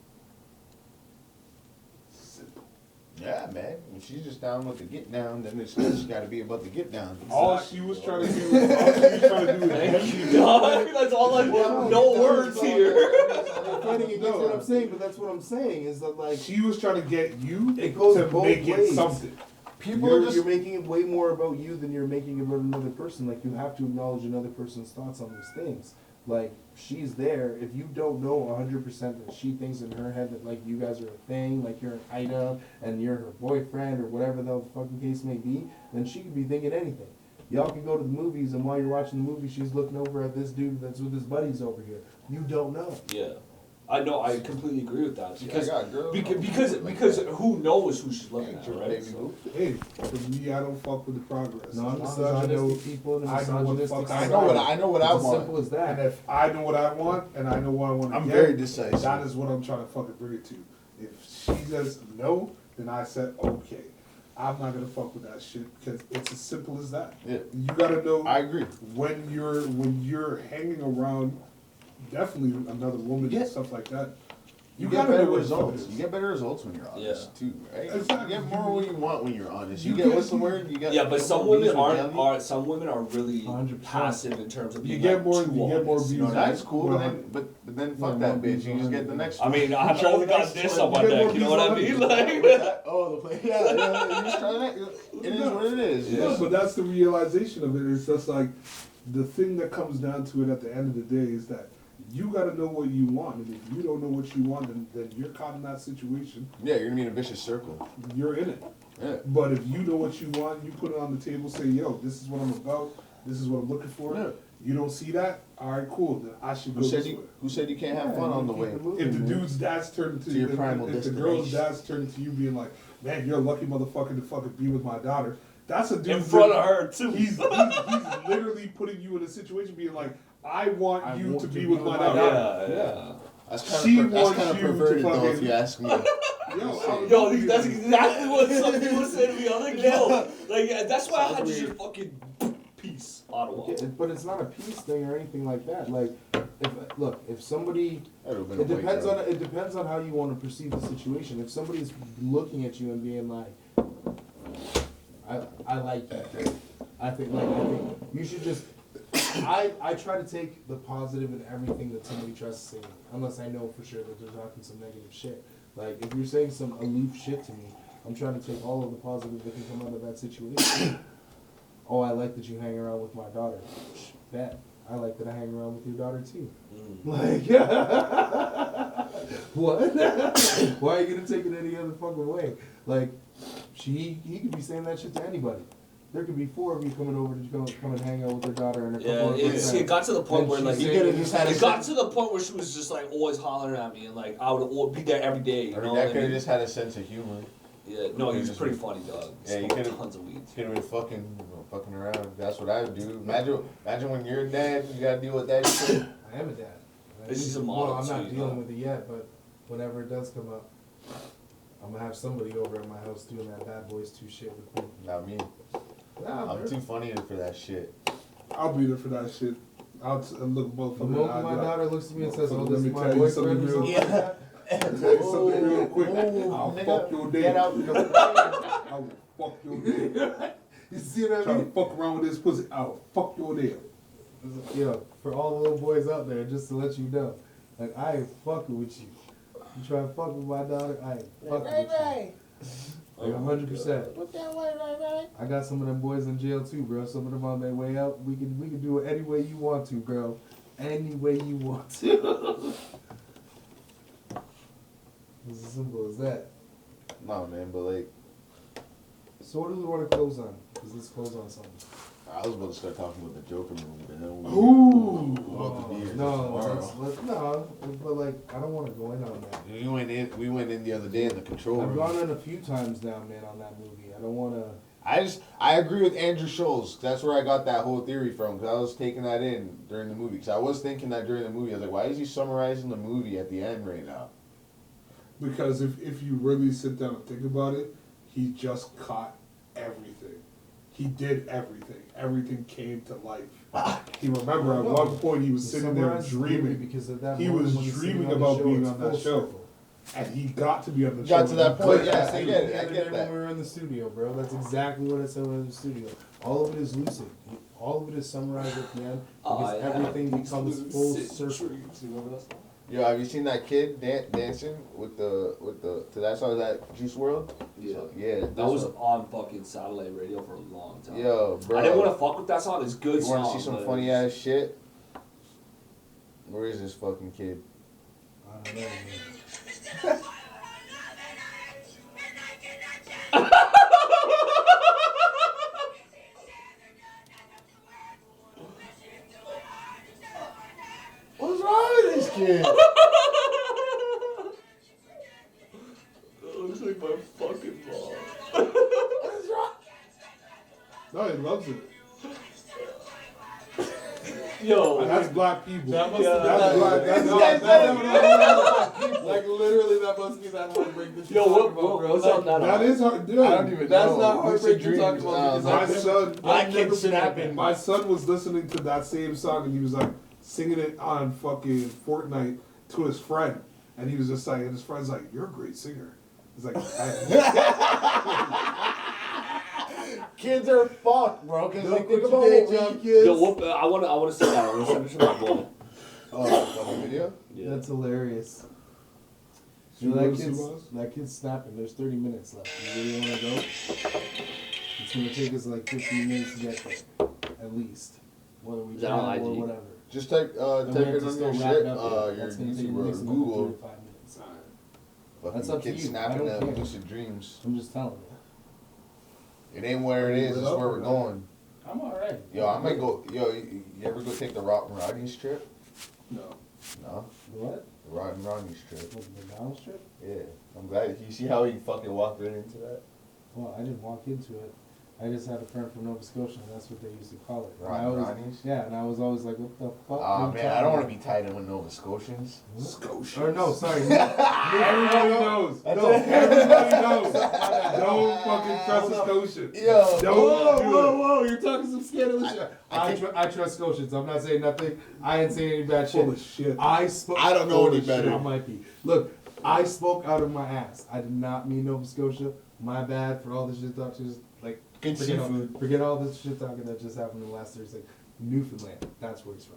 Simple. Yeah, man. If she's just down with the get down, then it's just got to be about the get down. All she was trying to do, is Thank you, dog. That's all I want. No words here. I'm fighting against what I'm saying, but that's what I'm saying is that, like, she was trying to get you it goes to both make ways. it something. You're making it way more about you than you're making it about another person. Like, you have to acknowledge another person's thoughts on these things. Like, she's there. If you don't know 100% that she thinks in her head that, like, you guys are a thing, like you're an item, and you're her boyfriend or whatever the fucking case may be, then she could be thinking anything. Y'all can go to the movies, and while you're watching the movie, she's looking over at this dude that's with his buddies over here. You don't know. Yeah. I know, I completely agree with that. Because, I got girls because who knows who she's looking at, right? So. Hey, for me, I don't fuck with the progress. Non-misogynistic people and I know what the misogynistic fuck I know what I It's as want. simple as And that. if I know what I want, and I know what I want to I'm get, very decisive. that is what I'm trying to fucking bring it to. If she says no, then I said okay. I'm not gonna fuck with that shit because it's as simple as that. Yeah. You gotta know. I agree. When you're hanging around, definitely another woman Yeah. and stuff like that. You gotta get better know what results. it is. You get better results when you're honest too, right? Exactly. You get more when you want when you're honest. You You get get- what's the word? You get Yeah, but some what women Beasley Kelly? are some women are really 100%. passive in terms of You being get like, more- too you get more honest, you know views. what I mean? That's cool, but then fuck that bitch. You just get the next I one. mean, I've only got this on my You get deck, more you know what I views mean? on Like, Oh, the play. Yeah, you just try that. It is what it is. Yeah, Yes. but that's the realization of it. It's just like the thing that comes down to it at the end of the day is that you got to know what you want, and if you don't know what you want, then you're caught in that situation. Yeah, you're gonna be in a vicious circle. You're in it. Yeah. But if you know what you want, you put it on the table. Say, yo, this is what I'm about. This is what I'm looking for. Yeah. You don't see that? All right, cool. Then I should go this way. Who said you can't have fun on the way? If the dude's dad's turning to To your you, primal if the girl's destination. dad's turning to you, being like, "Man, you're a lucky motherfucker to fucking be with my daughter." That's a dude in front of her too. He's literally putting you in a situation, being like, "I want you to be with my yeah, daughter." yeah. She That's wants kind of you to perverted though, if fucking- you ask me. Yo, that's exactly what some people say to me. I'm like, no, like that's why I had to just fucking peace, Ottawa. Okay, but it's not a peace thing or anything like that. Like, if somebody, it depends on how you want to perceive the situation. If somebody's looking at you and being like, I like you. I think you should just. I try to take the positive in everything that somebody tries to say to me, unless I know for sure that they're talking some negative shit. Like, if you're saying some aloof shit to me, I'm trying to take all of the positive that can come out of that situation. Oh, I like that you hang around with my daughter. Bet. I like that I hang around with your daughter too. Like, what? Why are you gonna take it any other fucking way? Like, he could be saying that shit to anybody. There could be 4 of you coming over to come and hang out with their daughter and a couple of her friends. It got to the point And where she's like saying- it got to the point where she was just like always hollering at me and like I would be there every day. You I mean, know that what I could have mean? just had a sense of humor. Yeah, no, he was pretty funny, dog. Yeah, you Smoked could've- tons of weeds. Could have been fucking around. That's what I would do. Imagine when you're a dad, you gotta deal with that shit. I am a dad. This is a model, Well, I'm so not you dealing know. with it yet, but whenever it does come up, I'm gonna have somebody over at my house doing that bad boys 2 shit with me. Not me. Nah, I'm man. too funny for that shit. I'll be there for that shit. I'll look both The of them. moment my daughter looks at me and says, "Oh, Let this me is my tell you something boyfriend," or real something like quick. that, I'll tell you something real quick. I'll nigga, fuck your day. get out the I will fuck your day. you see what I Try to mean? fuck around with this pussy. I'll fuck your day. Yo, for all the little boys out there, just to let you know, like I ain't fucking with you. You try to fuck with my daughter, I ain't fucking with you. Like 100%. I got some of them boys in jail too, bro. Some of them on their way out. We can do it any way you want to, bro. Any way you want to. It's as simple as that. No, man, but like, So what do we want to close on? Because let's close on something. I was about to start talking about the Joker movie, but then we Ooh. about to be here No, tomorrow. but like I don't want to go in on that. We went in the other day in the control I've room. gone in a few times now, man, on that movie. I don't want to. I agree with Andrew Scholes. That's where I got that whole theory from, because I was taking that in during the movie. Because I was thinking that during the movie, I was like, why is he summarizing the movie at the end right now? Because if you really sit down and think about it, he just caught everything. He did everything. Everything came to life. He remember at one point he was sitting there dreaming. Because at that He moment was when he's dreaming sitting on the about being it's on that full show. circle. And he got to be on the Got show. to that He point, played yeah. that I scene. get it. The other day when we were in the studio, bro. That's exactly what I said when we were in the studio. All of it is lucid. All of it is summarized at the end because everything becomes full circle. Yo, have you seen that kid dancing with the to that song, that Juice WRLD? Yeah. Yeah. That was on fucking satellite radio for a long time. Yo, bro. I didn't want to fuck with that song. It's a good You song. want to see some but funny it's- ass shit? Where is this fucking kid? I don't know, man. What's wrong with this kid? That looks like my fucking mom. What's wrong? No, he loves it. Yo, And that's black people. That must Yeah. That's black. That's This black. guy's Like literally, that must be that heartbreak that yo, you're talking what, about, bro. what's Like, on that? That is hard, dude. I don't even That's know. not heartbreak Lucid you're talking dreams. about because my I've never, son, I've never been that bad. my son was listening to that same song and he was like singing it on fucking Fortnite to his friend, and he was just like, and his friend's like, "You're a great singer." He's like, Kids are fucked, bro. Cause like, think Quit about your day what we... job, kids. Yo, what, I want to see that. I want to send it to my boy. Oh, the video? Yeah. That's hilarious. You Yo, wanna see Ross? that kid's snapping. There's 30 minutes left. You really want to go? It's going to take us like 15 minutes to get there, at least. Whether we Is can that on or IG? whatever. Just type And we type have it to on still your wrap shit, it up. your That's gonna take YouTube at or least another Google. 35 minutes. Fucking That's up to kids you. snapping I don't them care. lucid dreams. I'm just telling you. It ain't where it is, it's where we're going. I'm alright. Yo, I might go. Yo, you ever go take the Rodney's trip? no. No, What? the Rodney's trip. What, the McDonald's trip? Yeah, I'm glad. You see how he fucking walked right into that? Well, I didn't walk into it. I just had a friend from Nova Scotia, and that's what they used to call it. And I Rodney's? yeah, and I was always like, what the fuck? Aw, are you man, I talking don't want to about? be tied in with Nova Scotians. Scotia. Or no, sorry. Everybody knows. No, Everybody knows. Don't fucking trust a Scotian. Yo, Don't Whoa, do whoa, it. whoa! You're talking some scandalous shit. I trust Scotians. I'm not saying nothing. I ain't saying any bad shit. Full of shit. I spoke. I don't know full any of shit. better. I might be. Look, I spoke out of my ass. I did not mean Nova Scotia. My bad for all the shit talk. Just like Good seafood. forget all this shit talking that just happened in the last 30 seconds. Newfoundland. That's where he's from.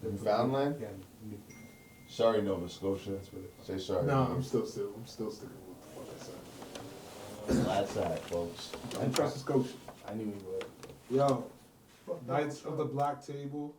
Newfoundland? Yeah, Newfoundland. Sorry, Nova Scotia. That's where they're from. Say sorry. No, I'm still sticking with what the fuck I said. That's that, folks. Don't trust a Scotian. I knew he would. Yo, Knights of the Black Table.